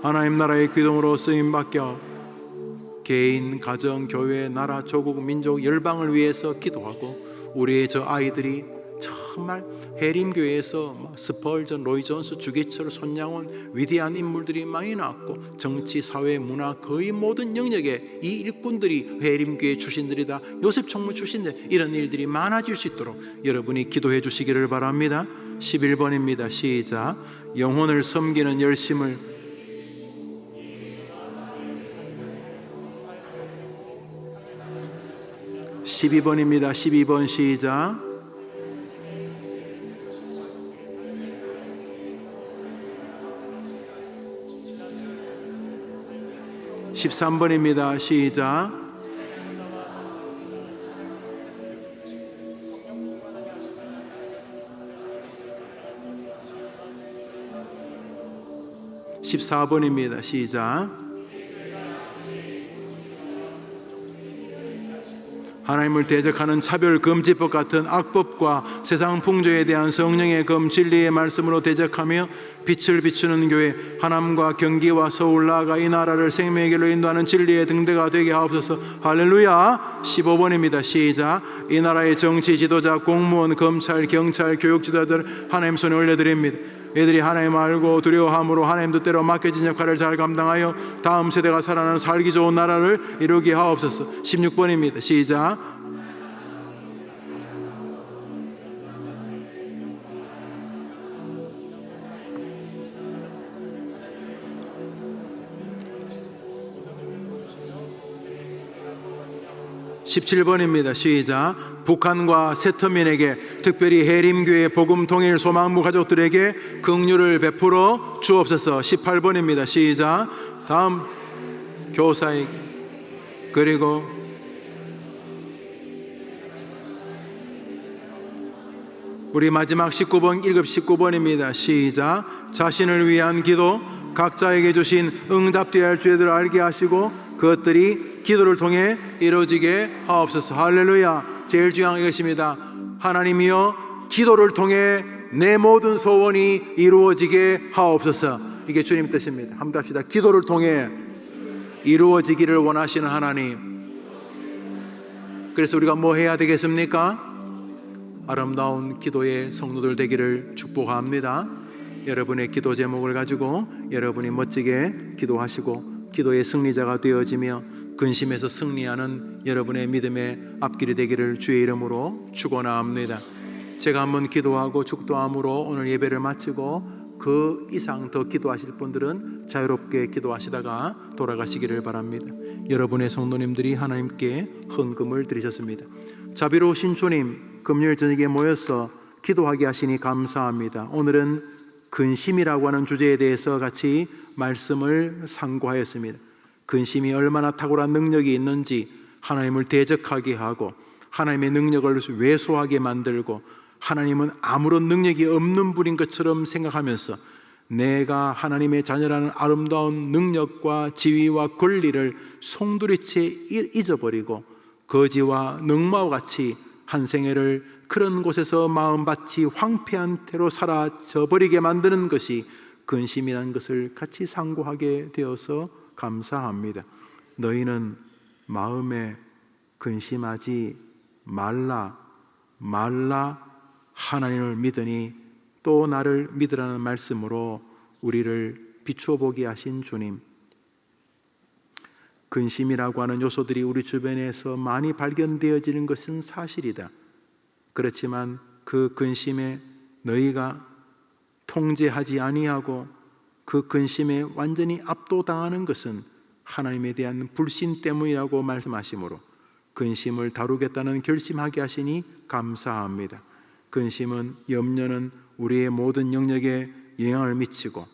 하나님 나라의 기둥으로 쓰임받게 하옵소서. 개인, 가정, 교회, 나라, 조국, 민족, 열방을 위해서 기도하고 우리의 저 아이들이 정말 해림교회에서 스펄전, 로이 존스, 주기철, 손양원 위대한 인물들이 많이 나왔고 정치, 사회, 문화 거의 모든 영역에 이 일꾼들이 해림교회 출신들이다, 요셉 총무 출신들, 이런 일들이 많아질 수 있도록 여러분이 기도해 주시기를 바랍니다. 11번입니다. 시작. 영혼을 섬기는 열심을 12번입니다. 12번 시작. (13번입니다) 시작. (14번입니다) 시작. 하나님을 대적하는 차별금지법 같은 악법과 세상 풍조에 대한 성령의 검 진리의 말씀으로 대적하며 빛을 비추는 교회, 하남과 경기와 서울 나아가 이 나라를 생명의 길로 인도하는 진리의 등대가 되게 하옵소서. 할렐루야. 15번입니다. 시작. 이 나라의 정치 지도자, 공무원, 검찰, 경찰, 교육 지도자들 하나님 손에 올려드립니다. 이들이 하나님 알고 두려워함으로 하나님 뜻대로 맡겨진 역할을 잘 감당하여 다음 세대가 살아나는 살기 좋은 나라를 이루게 하옵소서. 16번입니다. 시작. (17번입니다) 시작. 북한과 세터민에게, 특별히 해림교회 복음 통일 소망부 가족들에게 긍휼을 베풀어 주옵소서. 18번입니다. 시작. 다음 교사에게, 그리고 우리 마지막 19번 1급 19번입니다. 시작. 자신을 위한 기도, 각자에게 주신 응답되어야 할 죄들을 알게 하시고 그것들이 기도를 통해 이루어지게 하옵소서. 할렐루야. 제일 중요한 것입니다. 하나님이여, 기도를 통해 내 모든 소원이 이루어지게 하옵소서. 이게 주님 뜻입니다. 한번 합시다. 기도를 통해 이루어지기를 원하시는 하나님. 그래서 우리가 뭐 해야 되겠습니까? 아름다운 기도의 성도들 되기를 축복합니다. 여러분의 기도 제목을 가지고 여러분이 멋지게 기도하시고 기도의 승리자가 되어지며 근심에서 승리하는 여러분의 믿음의 앞길이 되기를 주의 이름으로 축원합니다. 제가 한번 기도하고 축도함으로 오늘 예배를 마치고 그 이상 더 기도하실 분들은 자유롭게 기도하시다가 돌아가시기를 바랍니다. 여러분의 성도님들이 하나님께 헌금을 드리셨습니다. 자비로우신 주님, 금요일 저녁에 모여서 기도하게 하시니 감사합니다. 오늘은 근심이라고 하는 주제에 대해서 같이 말씀을 상고하였습니다. 근심이 얼마나 탁월한 능력이 있는지, 하나님을 대적하게 하고 하나님의 능력을 왜소하게 만들고, 하나님은 아무런 능력이 없는 분인 것처럼 생각하면서 내가 하나님의 자녀라는 아름다운 능력과 지위와 권리를 송두리째 잊어버리고 거지와 능마와 같이 한 생애를 그런 곳에서 마음밭이 황폐한 태로 사라져버리게 만드는 것이 근심이라는 것을 같이 상고하게 되어서 감사합니다. 너희는 마음에 근심하지 말라 하나님을 믿으니 또 나를 믿으라는 말씀으로 우리를 비추어 보게 하신 주님, 근심이라고 하는 요소들이 우리 주변에서 많이 발견되어지는 것은 사실이다. 그렇지만 그 근심에 너희가 통제하지 아니하고 그 근심에 완전히 압도당하는 것은 하나님에 대한 불신 때문이라고 말씀하시므로 근심을 다루겠다는 결심하게 하시니 감사합니다. 근심은, 염려는 우리의 모든 영역에 영향을 미치고,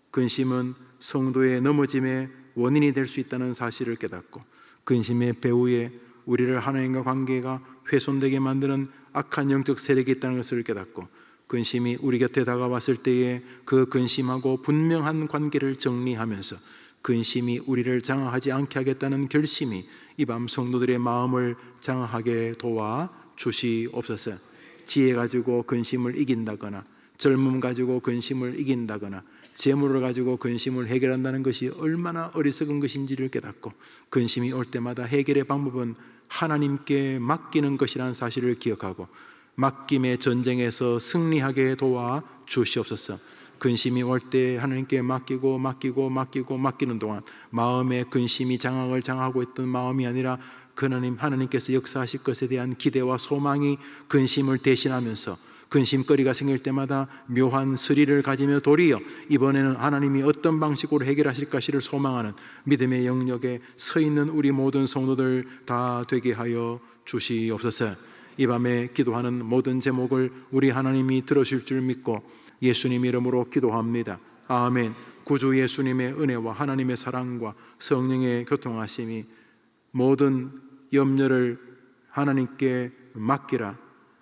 근심은 성도의 넘어짐의 원인이 될 수 있다는 사실을 깨닫고, 근심의 배후에 우리를 하나님과 관계가 훼손되게 만드는 악한 영적 세력이 있다는 것을 깨닫고, 근심이 우리 곁에 다가왔을 때에 그 근심하고 분명한 관계를 정리하면서 근심이 우리를 장악하지 않게 하겠다는 결심이 이 밤 성도들의 마음을 장악하게 도와 주시옵소서. 지혜 가지고 근심을 이긴다거나, 젊음 가지고 근심을 이긴다거나, 재물을 가지고 근심을 해결한다는 것이 얼마나 어리석은 것인지를 깨닫고, 근심이 올 때마다 해결의 방법은 하나님께 맡기는 것이라는 사실을 기억하고 맡김의 전쟁에서 승리하게 도와 주시옵소서. 근심이 올 때 하나님께 맡기는 동안 마음의 근심이 장악을 장하고 있던 마음이 아니라 하나님께서 역사하실 것에 대한 기대와 소망이 근심을 대신하면서 근심거리가 생길 때마다 묘한 스릴을 가지며 도리어 이번에는 하나님이 어떤 방식으로 해결하실 것을 소망하는 믿음의 영역에 서 있는 우리 모든 성도들 다 되게 하여 주시옵소서. 이 밤에 기도하는 모든 제목을 우리 하나님이 들으실 줄 믿고 예수님 이름으로 기도합니다. 아멘. 구주 예수님의 은혜와 하나님의 사랑과 성령의 교통하심이 모든 염려를 하나님께 맡기라.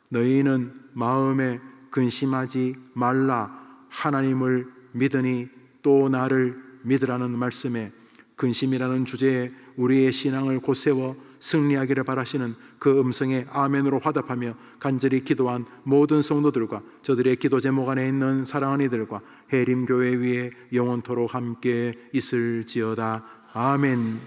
너희는 마음에 근심하지 말라. 하나님을 믿으니 또 나를 믿으라는 말씀에 근심이라는 주제에 우리의 신앙을 곧세워 승리하기를 바라시는 그 음성에 아멘으로 화답하며 간절히 기도한 모든 성도들과 저들의 기도 제목 안에 있는 사랑하는 이들과 해림교회 위에 영원토록 함께 있을지어다. 아멘.